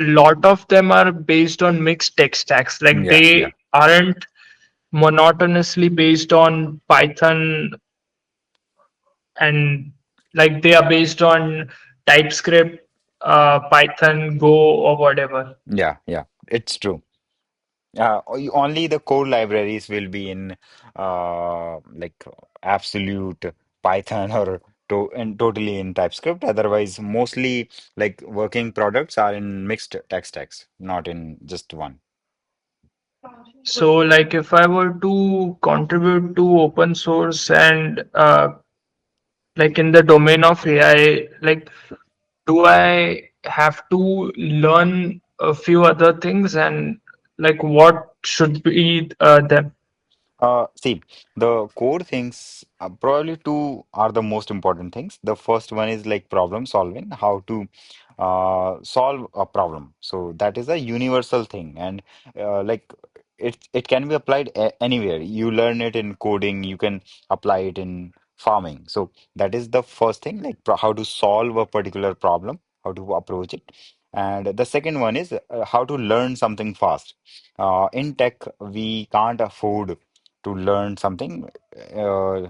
lot of them are based on mixed tech stacks. Like Yeah, yeah, they aren't monotonously based on Python, and like they are based on TypeScript, Python, Go, or whatever. yeah, yeah. It's true. Only the core libraries will be in like absolute Python or and totally in TypeScript. Otherwise, mostly like working products are in mixed tech stacks, not in just one. So, like, if I were to contribute to open source and like in the domain of AI, like, do I have to learn a few other things, and like what should be them? See, the core things, probably two are the most important things. The first one is like problem solving, how to solve a problem. So that is a universal thing, and like it can be applied anywhere. You learn it in coding, you can apply it in farming. So that is the first thing, like how to solve a particular problem, how to approach it. And the second one is how to learn something fast. In tech, we can't afford to learn something uh,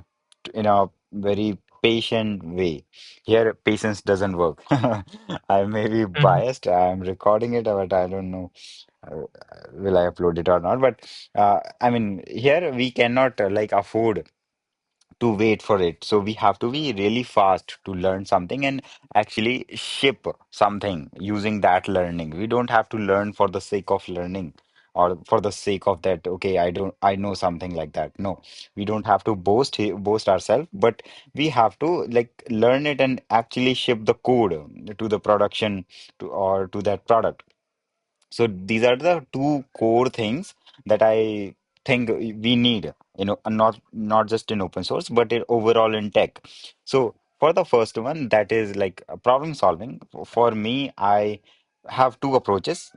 in a very patient way. Here, patience doesn't work. I may be Mhm. biased. I'm recording it, but I don't know uh, will I upload it or not. But I mean, here we cannot like afford to wait for it. So we have to be really fast to learn something and actually ship something using that learning. We don't have to learn for the sake of learning or for the sake of that, okay, I know something like that. No, we don't have to boast ourselves, but we have to like learn it and actually ship the code to the production or to that product. So these are the two core things that I think we need, not just in open source, but overall in tech. So for the first one, that is like problem solving. For me, I have two approaches,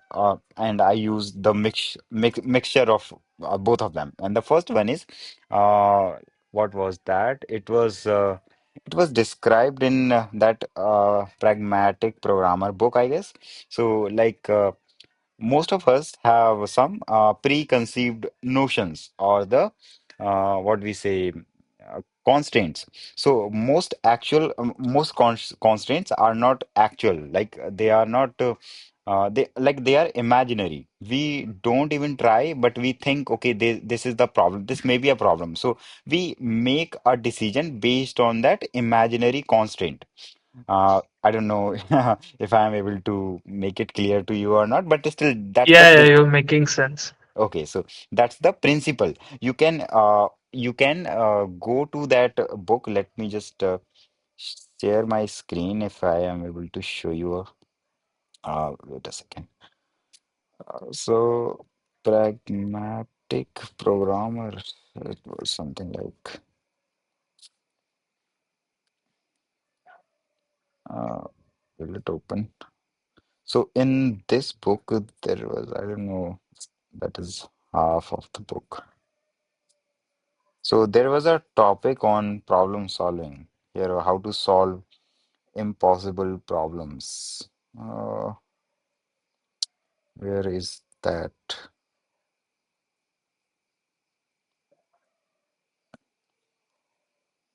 and I use the mixture of both of them. And the first one is, what was that? It was described in that pragmatic programmer book, I guess. So like. Most of us have some preconceived notions or the what we say constraints. So most constraints are not actual, like they are not they are imaginary. We don't even try, but we think, okay, this is the problem, this may be a problem, so we make a decision based on that imaginary constraint. I don't know if I am able to make it clear to you or not, but still, that's the Yeah, yeah, prin you're making sense. okay. So that's the principle. You can go to that book. Let me just share my screen if I am able to show you. Wait a second. So pragmatic programmer. It was something like. Uh, will it open? So in this book, there was, I don't know, that is half of the book. So there was a topic on problem solving here, how to solve impossible problems. Where is that?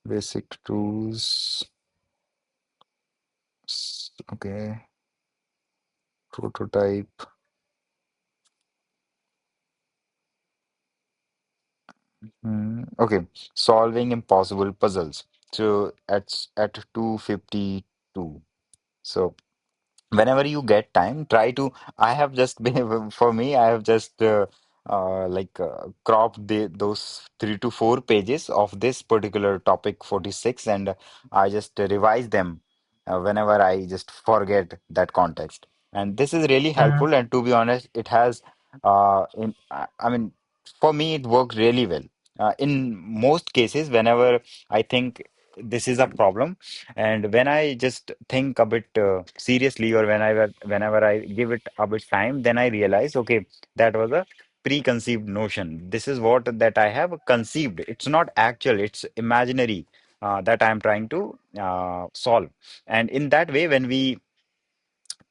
Basic tools. Okay, prototype. Okay, solving impossible puzzles. So at 252. So whenever you get time, try to. I have just been for me. I have just cropped those 3 to 4 pages of this particular topic 46, and I just revise them whenever I just forget that context. And this is really Mhm. helpful. And to be honest, it has, I mean, for me, it worked really well. In most cases, whenever I think this is a problem, and when I just think a bit seriously, or whenever I give it a bit time, then I realize, okay, that was a preconceived notion. This is what that I have conceived. It's not actual, it's imaginary, that I'm trying to solve. And in that way, when we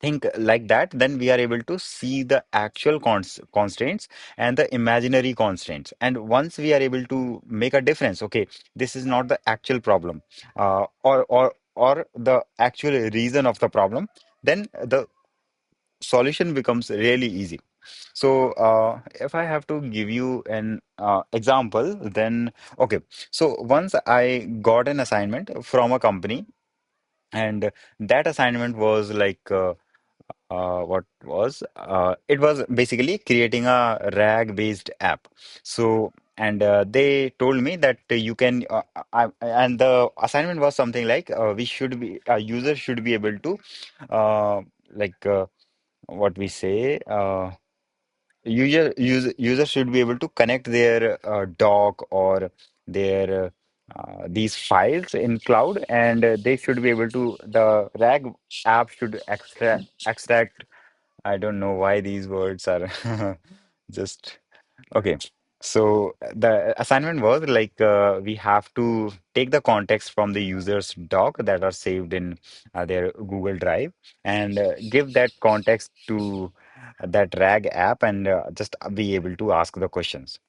think like that, then we are able to see the actual constraints and the imaginary constraints. And once we are able to make a difference, okay, this is not the actual problem, or the actual reason of the problem, then the solution becomes really easy. So, if I have to give you an example, then okay. So once I got an assignment from a company, and that assignment was like, what was it was basically creating a RAG-based app. So, and they told me that you can, and the assignment was something like, we should be a user should be able to, uh, like what we say. User should be able to connect their doc or their these files in cloud, and they should be able to, the RAG app should extract. I don't know why these words are just okay. So the assignment was like, we have to take the context from the user's doc that are saved in their Google Drive, and give that context to that RAG app, and just be able to ask the questions.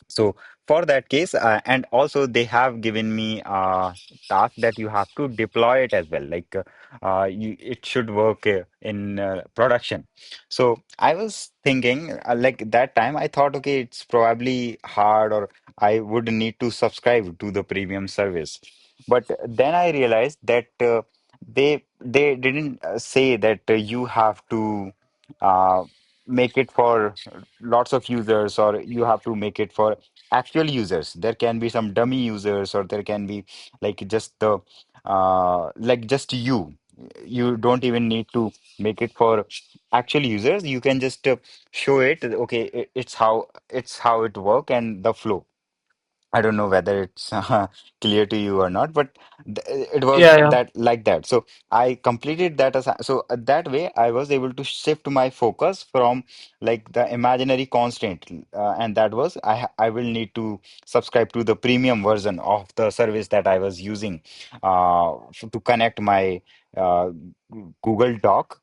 So for that case, and also they have given me a task that you have to deploy it as well. Like, it should work in production. So I was thinking, like that time, I thought, okay, it's probably hard, or I would need to subscribe to the premium service. But then I realized that they didn't say that you have to uh, make it for lots of users, or you have to make it for actual users. There can be some dummy users, or there can be like just the like just you don't even need to make it for actual users. You can just show it, okay, it's how it work and the flow. I don't know whether it's clear to you or not, but it was Yeah, yeah. that like that. So I completed that. So that way, I was able to shift my focus from like the imaginary constant, and that was, I will need to subscribe to the premium version of the service that I was using to connect my uh, Google Doc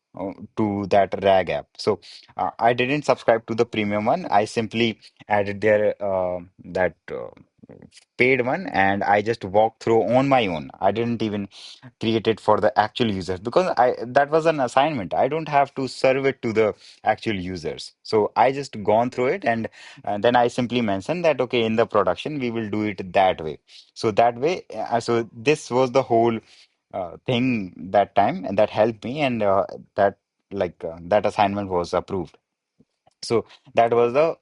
to that RAG app. So I didn't subscribe to the premium one. I simply added their that paid one, and I just walked through on my own. I didn't even create it for the actual users, because I that was an assignment. I don't have to serve it to the actual users. So I just gone through it, and then I simply mentioned that, okay, in the production we will do it that way. So that way, so this was the whole thing that time, and that helped me, and that that assignment was approved. So that was the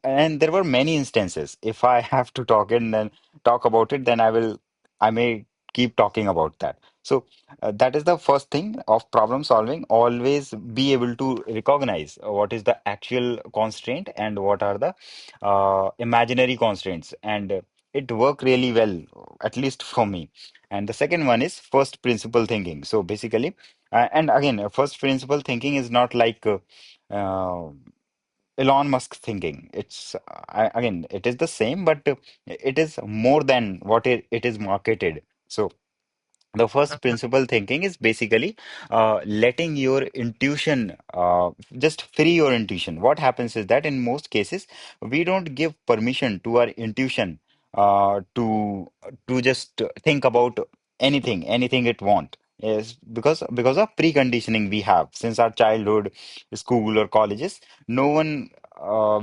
and there were many instances. If I have to talk about it, then I may keep talking about that. So that is the first thing of problem solving. Always be able to recognize what is the actual constraint and what are the imaginary constraints, and it worked really well, at least for me. And the second one is first principle thinking. So basically, and again, first principle thinking is not like uh, Elon Musk thinking. It's again, it is the same, but it is more than what it is marketed. So the first principle thinking is basically letting your intuition, just free your intuition. What happens is that in most cases, we don't give permission to our intuition to just think about anything it want. Is because of preconditioning we have since our childhood, school or colleges. No one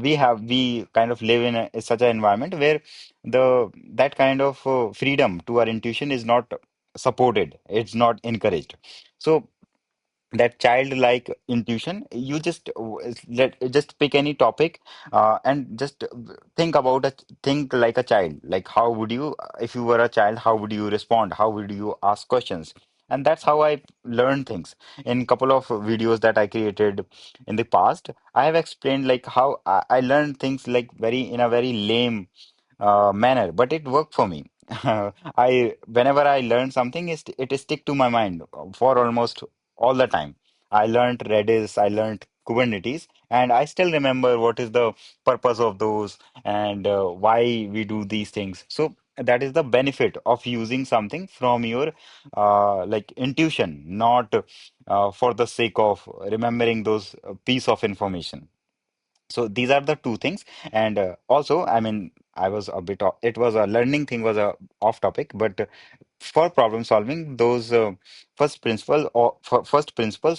we kind of live in such an environment where that kind of freedom to our intuition is not supported, it's not encouraged. So that childlike intuition, you just just pick any topic, and just think like a child. Like, how would you, if you were a child, how would you respond, how would you ask questions, And that's how I learn things. In couple of videos that I created in the past, I have explained like how I learned things like very in a very lame manner, but it worked for me. I whenever I learn something, it stick to my mind for almost all the time. I learned Redis, I learned Kubernetes, and I still remember what is the purpose of those and why we do these things. So that is the benefit of using something from your like intuition, not for the sake of remembering those piece of information. So these are the two things. And also, I mean, I was a bit off, it was a learning thing, was a off topic, but for problem solving, those first principles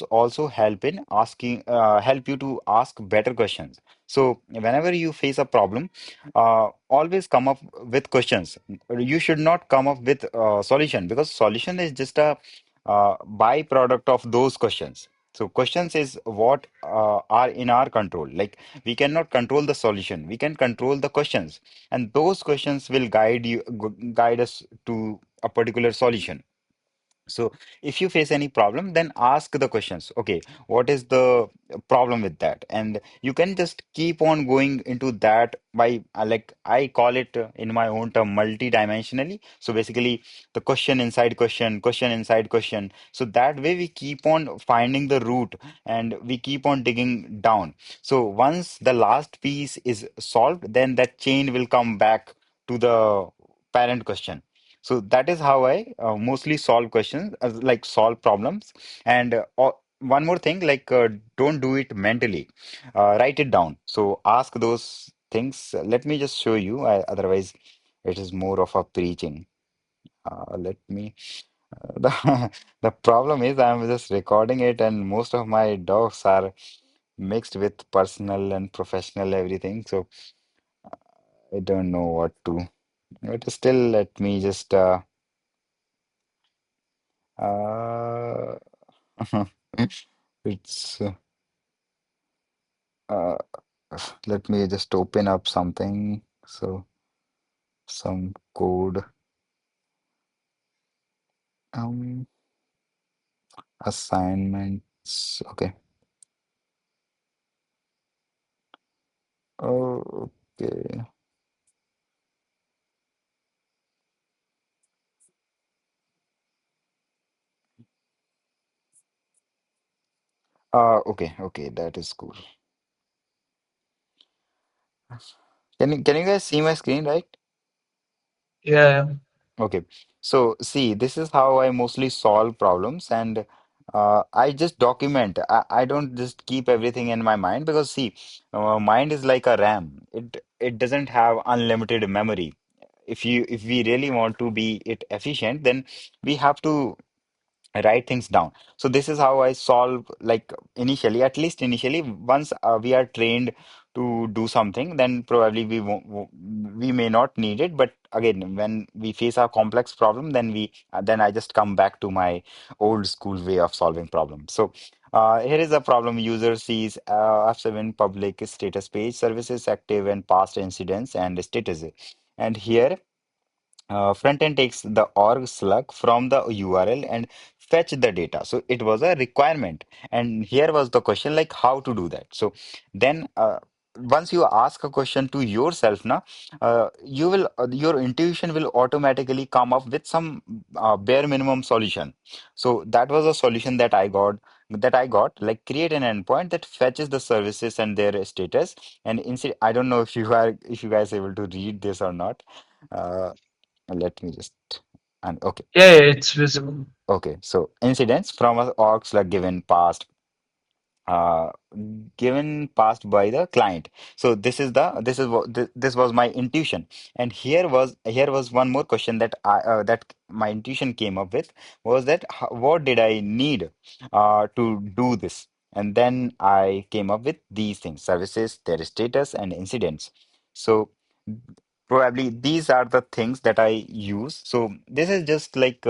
also help in asking help you to ask better questions. So whenever you face a problem, always come up with questions. You should not come up with solution, because solution is just a byproduct of those questions. So questions is what are in our control. Like, we cannot control the solution, we can control the questions, and those questions will guide us to a particular solution. So if you face any problem, then ask the questions. Okay, what is the problem with that? And you can just keep on going into that by like I call it in my own term multi-dimensionally. So basically the question inside question, question inside question. So that way we keep on finding the root and we keep on digging down. So once the last piece is solved, then that chain will come back to the parent question. So that is how I mostly solve questions, like solve problems. And one more thing, like don't do it mentally. Write it down. So ask those things. Let me just show you. Otherwise, it is more of a preaching. Let me. The the problem is I'm just recording it, and most of my dogs are mixed with personal and professional everything. So I don't know what to. But still, let me just. Uh, It's uh, let me just open up something. So some code um assignments. Okay. Okay. Okay. That is cool. Can you guys see my screen, right? Yeah. Okay. So see, this is how I mostly solve problems, and I just document. I don't just keep everything in my mind, because see, mind is like a RAM. It doesn't have unlimited memory. If we really want to be it efficient, then we have to write things down. So this is how I solve, like initially, at least initially, once we are trained to do something, then probably we may not need it. But again, when we face a complex problem, then then I just come back to my old school way of solving problems. So here is a problem. User sees F7 public status page, services active and past incidents and status. And here front end takes the org slug from the URL and fetch the data. So it was a requirement. And here was the question, like how to do that. So then once you ask a question to yourself now, you will your intuition will automatically come up with some bare minimum solution. So that was a solution that I got, like create an endpoint that fetches the services and their status. And instead, I don't know if you guys able to read this or not. Uh, Let me just and okay. Yeah, it's visible. Okay, so incidents from a orgs like uh given passed by the client. So this is what this was my intuition. And here was one more question that that my intuition came up with, was that what did I need to do this? And then I came up with these things: services, their status, and incidents. So probably these are the things that I use. So this is just like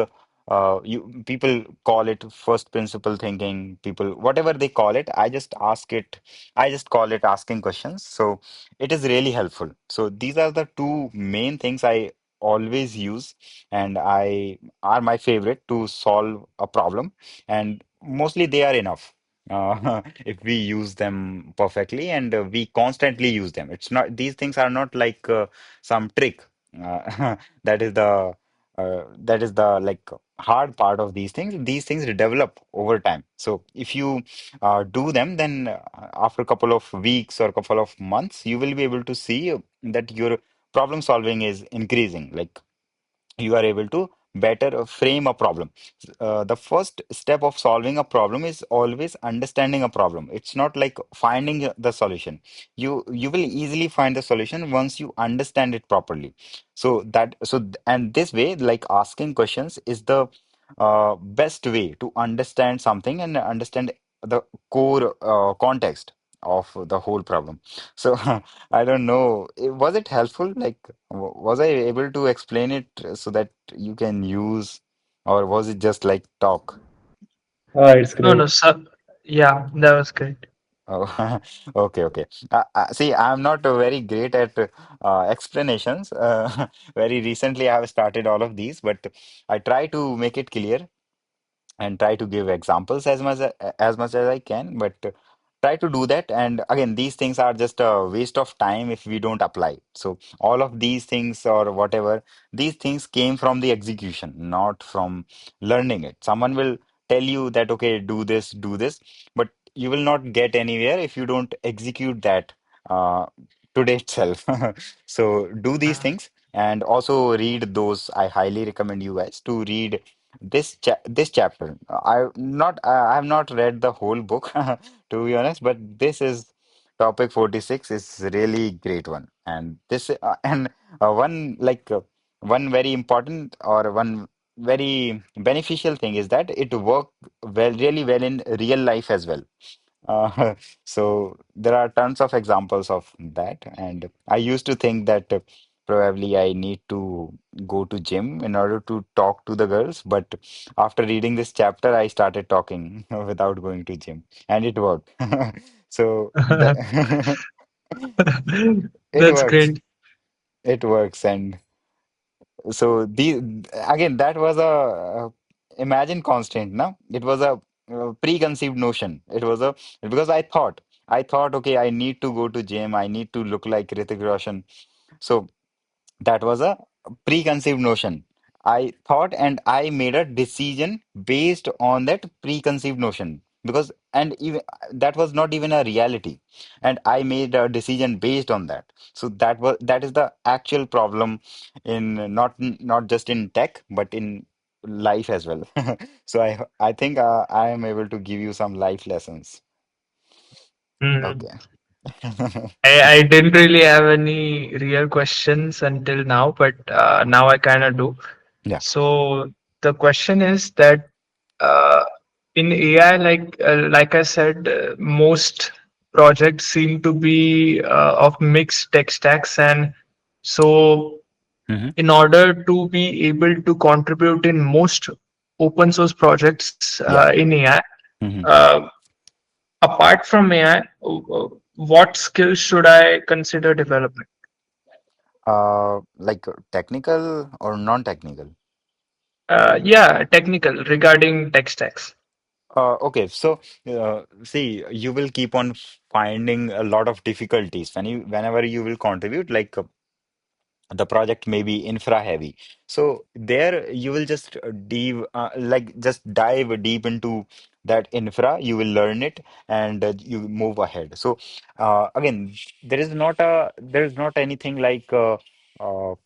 you people call it first principle thinking. People, whatever they call it, I just ask it. I just call it asking questions. So it is really helpful. So these are the two main things I always use and I are my favorite to solve a problem, and mostly they are enough. If we use them perfectly and we constantly use them, it's not, these things are not like some trick. That is the like hard part of these things. These things develop over time. So if you do them, then after a couple of weeks or couple of months, you will be able to see that your problem solving is increasing. Like you are able to better frame a problem. The first step of solving a problem is always understanding a problem. It's not like finding the solution. You will easily find the solution once you understand it properly. And this way, like asking questions is the best way to understand something and understand the core context of the whole problem. So I don't know, was it helpful? Like, was I able to explain it so that you can use, or was it just like talk? It's No, great. no, sir. Yeah, that was great. Oh, okay, okay. See, I'm not very great at explanations. Very recently, I have started all of these, but I try to make it clear and try to give examples as much as I can, but try to do that. And again, these things are just a waste of time if we don't apply. So all of these things or whatever, these things came from the execution, not from learning it. Someone will tell you that, okay, do this, but you will not get anywhere if you don't execute that uh, today itself. So do these Mm. things and also read those. I highly recommend you guys to read this chapter. I have not read the whole book to be honest, but this is topic 46 is really great one. And this and one like one very important or one very beneficial thing is that it work well, really well in real life as well. So there are tons of examples of that, and I used to think that probably I need to go to gym in order to talk to the girls, but after reading this chapter, I started talking without going to gym, and it worked. So the it That's works. great. It works, and so again that was a imagine constraint, no? It was a preconceived notion. It was a because I thought okay, I need to go to gym, I need to look like Hrithik Roshan. So that was a preconceived notion. I thought and I made a decision based on that preconceived notion because and even that was not even a reality, and I made a decision based on that. So that is the actual problem in not just in tech but in life as well. So I think I am able to give you some life lessons. Mm. Okay. I didn't really have any real questions until now, but now I kind of do. Yeah. So the question is that uh, in AI, like I said, most projects seem to be of mixed tech stacks, and so Hmm. in order to be able to contribute in most open source projects Yeah. in AI, Hmm. uh, apart from AI, what skills should I consider developing? Like technical or non-technical? Yeah, technical regarding tech stacks. Okay, so see, you will keep on finding a lot of difficulties whenever you will contribute. Like the project may be infra heavy, so there you will just just dive deep into that infra. You will learn it and you move ahead. So again, there is not anything like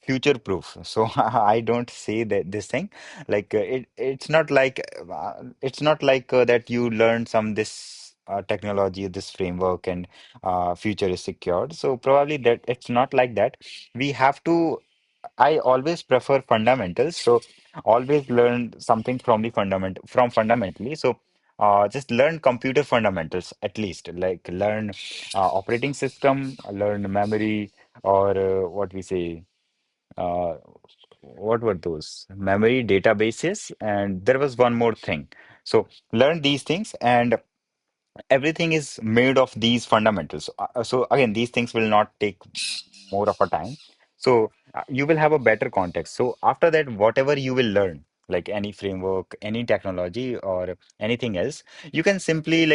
future proof. So I don't say that this thing like it's not like that you learn some this technology, this framework, and future is secured. So probably that it's not like that. We have to I always prefer fundamentals, so always learn something from the fundamentally. So just learn computer fundamentals at least, like learn operating system, learn memory, or what we say, uh, what were those? Memory databases, and there was one more thing. So learn these things, and everything is made of these fundamentals. So again, these things will not take more of a time. So you will have a better context. So after that, whatever you will learn, like any framework, any technology, or anything else, you can simply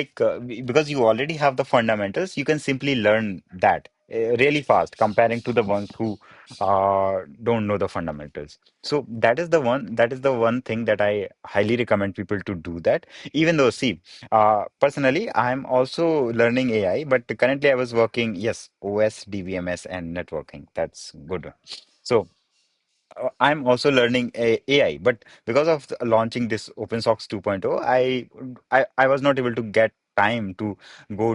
because you already have the fundamentals, you can simply learn that really fast comparing to the ones who don't know the fundamentals. So that is the one thing that I highly recommend people to do that. Even though, see, personally, I'm also learning AI, but currently I was working, yes, OS, DBMS, and networking. That's good. So I'm also learning AI, but because of launching this OpenSox 2.0, I was not able to get time to go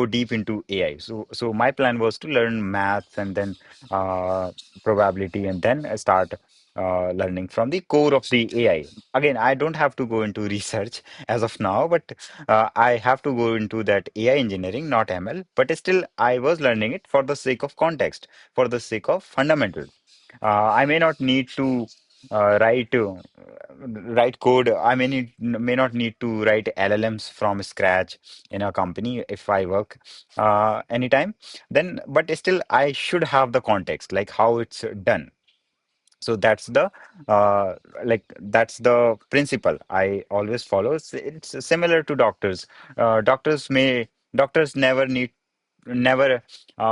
deep into AI. So my plan was to learn maths and then uh, probability, and then start learning from the core of the AI. Again, I don't have to go into research as of now, but I have to go into that AI engineering, not ML. But still, I was learning it for the sake of context, for the sake of fundamental. I may not need to write code. May not need to write LLMs from scratch in a company if I work anytime. Then, but still, I should have the context, like how it's done. So that's the principle I always follow. It's similar to doctors. Doctors never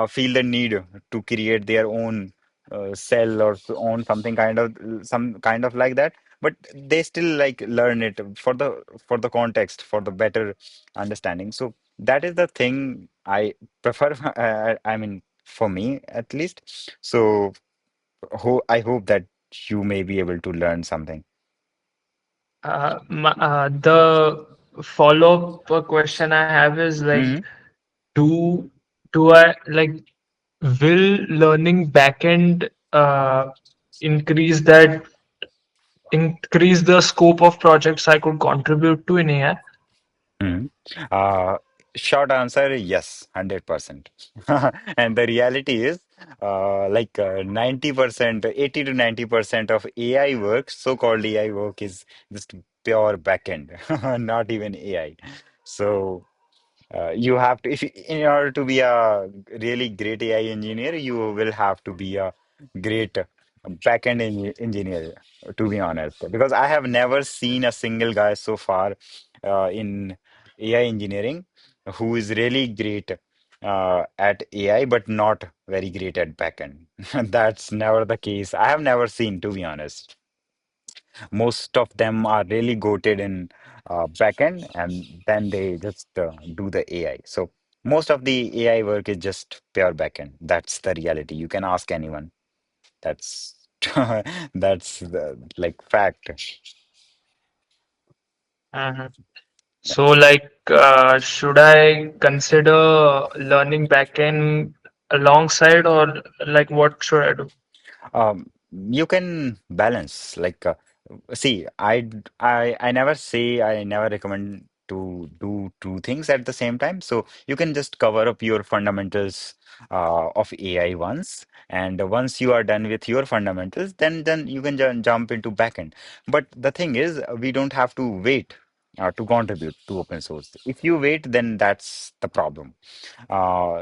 feel the need to create their own cell or own some kind of like that, but they still like learn it for the context, for the better understanding. So that is the thing I prefer. I mean, for me at least. So I hope that you may be able to learn something. The follow-up question I have is like, Hmm. do do I like will learning backend increase that increase the scope of projects I could contribute to in AI? Hmm. Uh, Short answer, yes, 100%. And the reality is, 90%, 80 to 90% of AI work, so-called AI work, is just pure backend, not even AI. So you have to, if you, in order to be a really great AI engineer, you will have to be a great engineer, to be honest. Because I have never seen a single guy so far in AI engineering who is really great at AI, but not very great at backend. That's never the case. I have never seen, to be honest. Most of them are really goated in backend, and then they just do the AI. So most of the AI work is just pure backend. That's the reality. You can ask anyone. That's that's the like fact. Mhm. So, like, should I consider learning backend alongside, or like, what should I do? You can balance. See, I never say, I never recommend to do two things at the same time. So you can just cover up your fundamentals of AI once, and once you are done with your fundamentals, then you can jump into backend. But the thing is, we don't have to wait to contribute to open source. If you wait, then that's the problem.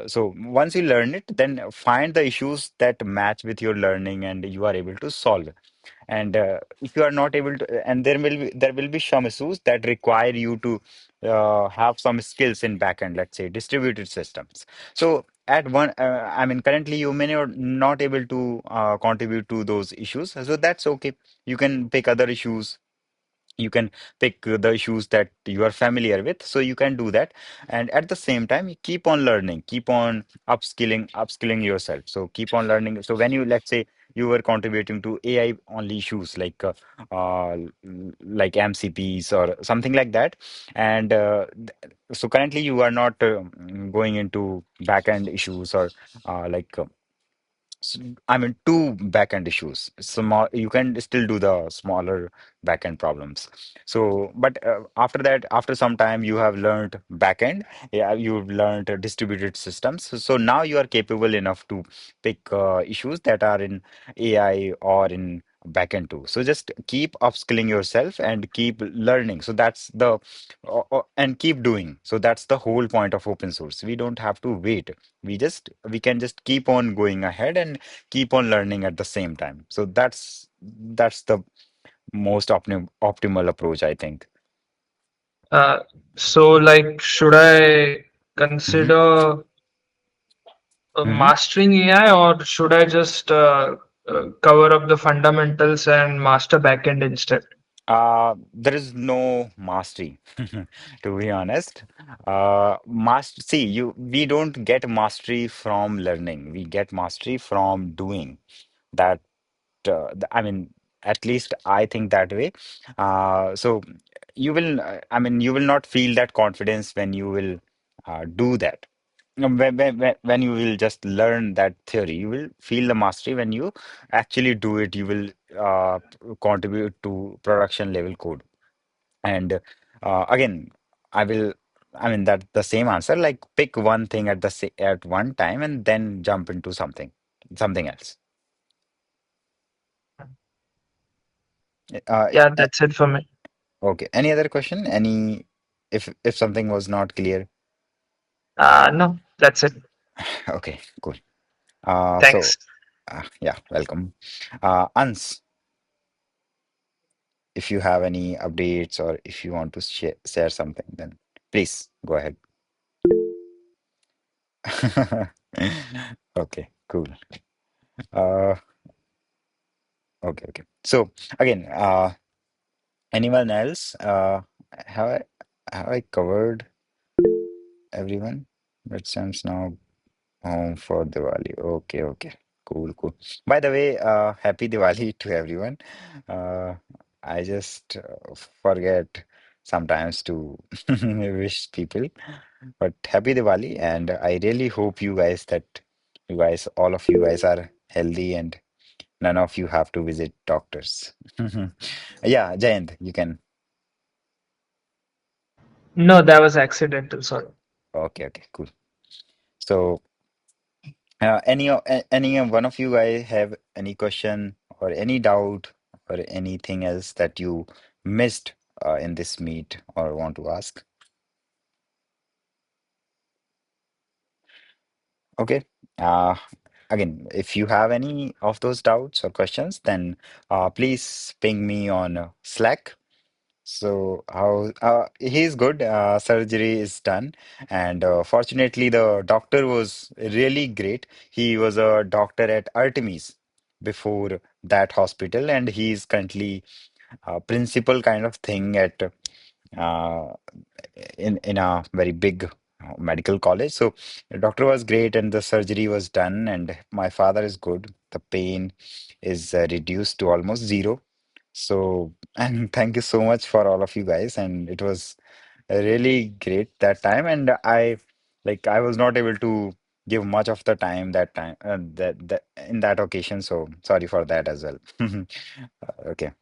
So once you learn it, then find the issues that match with your learning and you are able to solve. And if you are not able to, and there will be some issues that require you to have some skills in backend, let's say distributed systems. So currently you may not able to contribute to those issues. So that's okay. You can pick other issues, you can pick the issues that you are familiar with, so you can do that. And at the same time, you keep on learning, keep on upskilling yourself. So keep on learning. So when you, let's say, you were contributing to AI only issues uh, like MCPs or something like that, and so currently you are not going into backend issues or like S- I mean, two backend issues. Small, you can still do the smaller backend problems. So, but after that, after some time, you have learned backend. Yeah, you've learned distributed systems. So now you are capable enough to pick issues that are in AI or in backend too. So just keep upskilling yourself and keep learning. So that's the and keep doing. So that's the whole point of open source. We don't have to wait. We can just keep on going ahead and keep on learning at the same time. So that's the most optimal approach, I think. Uh, so like, should I Hmm. consider Hmm. mastering AI, or should I just cover up the fundamentals and master backend instead? There is no mastery, to be honest. See, we don't get mastery from learning. We get mastery from doing. That I mean, at least I think that way. So you will not feel that confidence when you will do that. When you will just learn that theory, you will feel the mastery when you actually do it. You will contribute to production level code. And again, I will. I mean that the same answer. Like pick one thing at one time and then jump into something else. Uh, Yeah, that's it for me. Okay. Any other question? If something was not clear. No, that's it. Okay, cool. So Thanks. yeah, welcome. Ans, if you have any updates or if you want to share something, then please go ahead. Okay, cool. Uh, okay. So again, anyone else? Have I have I covered everyone? That sounds now. Home for Diwali. Okay. Cool. By the way, happy Diwali to everyone. Uh, I just forget sometimes to wish people, but happy Diwali, and I really hope all of you guys are healthy and none of you have to visit doctors. Yeah, Jayant, you can. No, that was accidental. Sorry. Okay, cool. So, any one of you guys have any question or any doubt or anything else that you missed in this meet or want to ask? Okay. Uh, Again, if you have any of those doubts or questions, then please ping me on Slack. So how he's good. Surgery is done, and fortunately, the doctor was really great. He was a doctor at Artemis before that hospital, and he's currently principal kind of thing at uh, in a very big medical college. So the doctor was great, and the surgery was done, and my father is good. The pain is reduced to almost zero. So, and thank you so much for all of you guys. And it was really great that time. And I was not able to give much of the time that time that in that occasion. So sorry for that as well. Okay.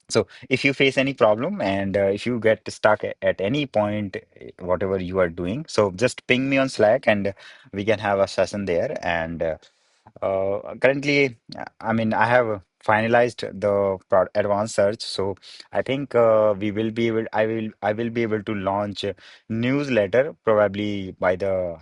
So if you face any problem and if you get stuck at any point, whatever you are doing, so just ping me on Slack and we can have a session there. And currently, I mean, I have finalized the advanced search, so I think we will be able. I will be able to launch a newsletter probably by the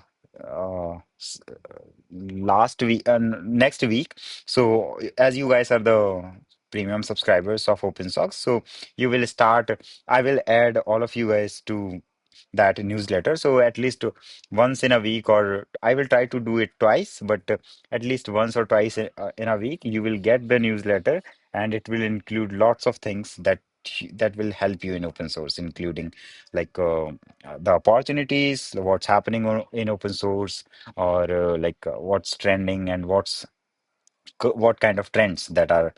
last week, next week. So as you guys are the premium subscribers of OpenSox, so you will start. I will add all of you guys to that newsletter. So at least once in a week, or I will try to do it twice, but at least once or twice in a week, you will get the newsletter, and it will include lots of things that will help you in open source, including like the opportunities, what's happening in open source, or what's trending and what kind of trends that are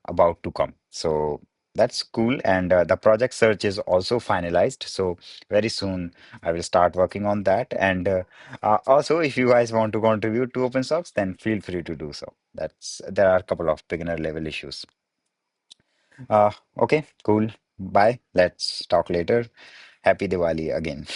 about to come. So that's cool. And the project search is also finalized. So very soon I will start working on that. And also, if you guys want to contribute to open source, then feel free to do so. There are a couple of beginner level issues. Okay, cool. Bye. Let's talk later. Happy Diwali again.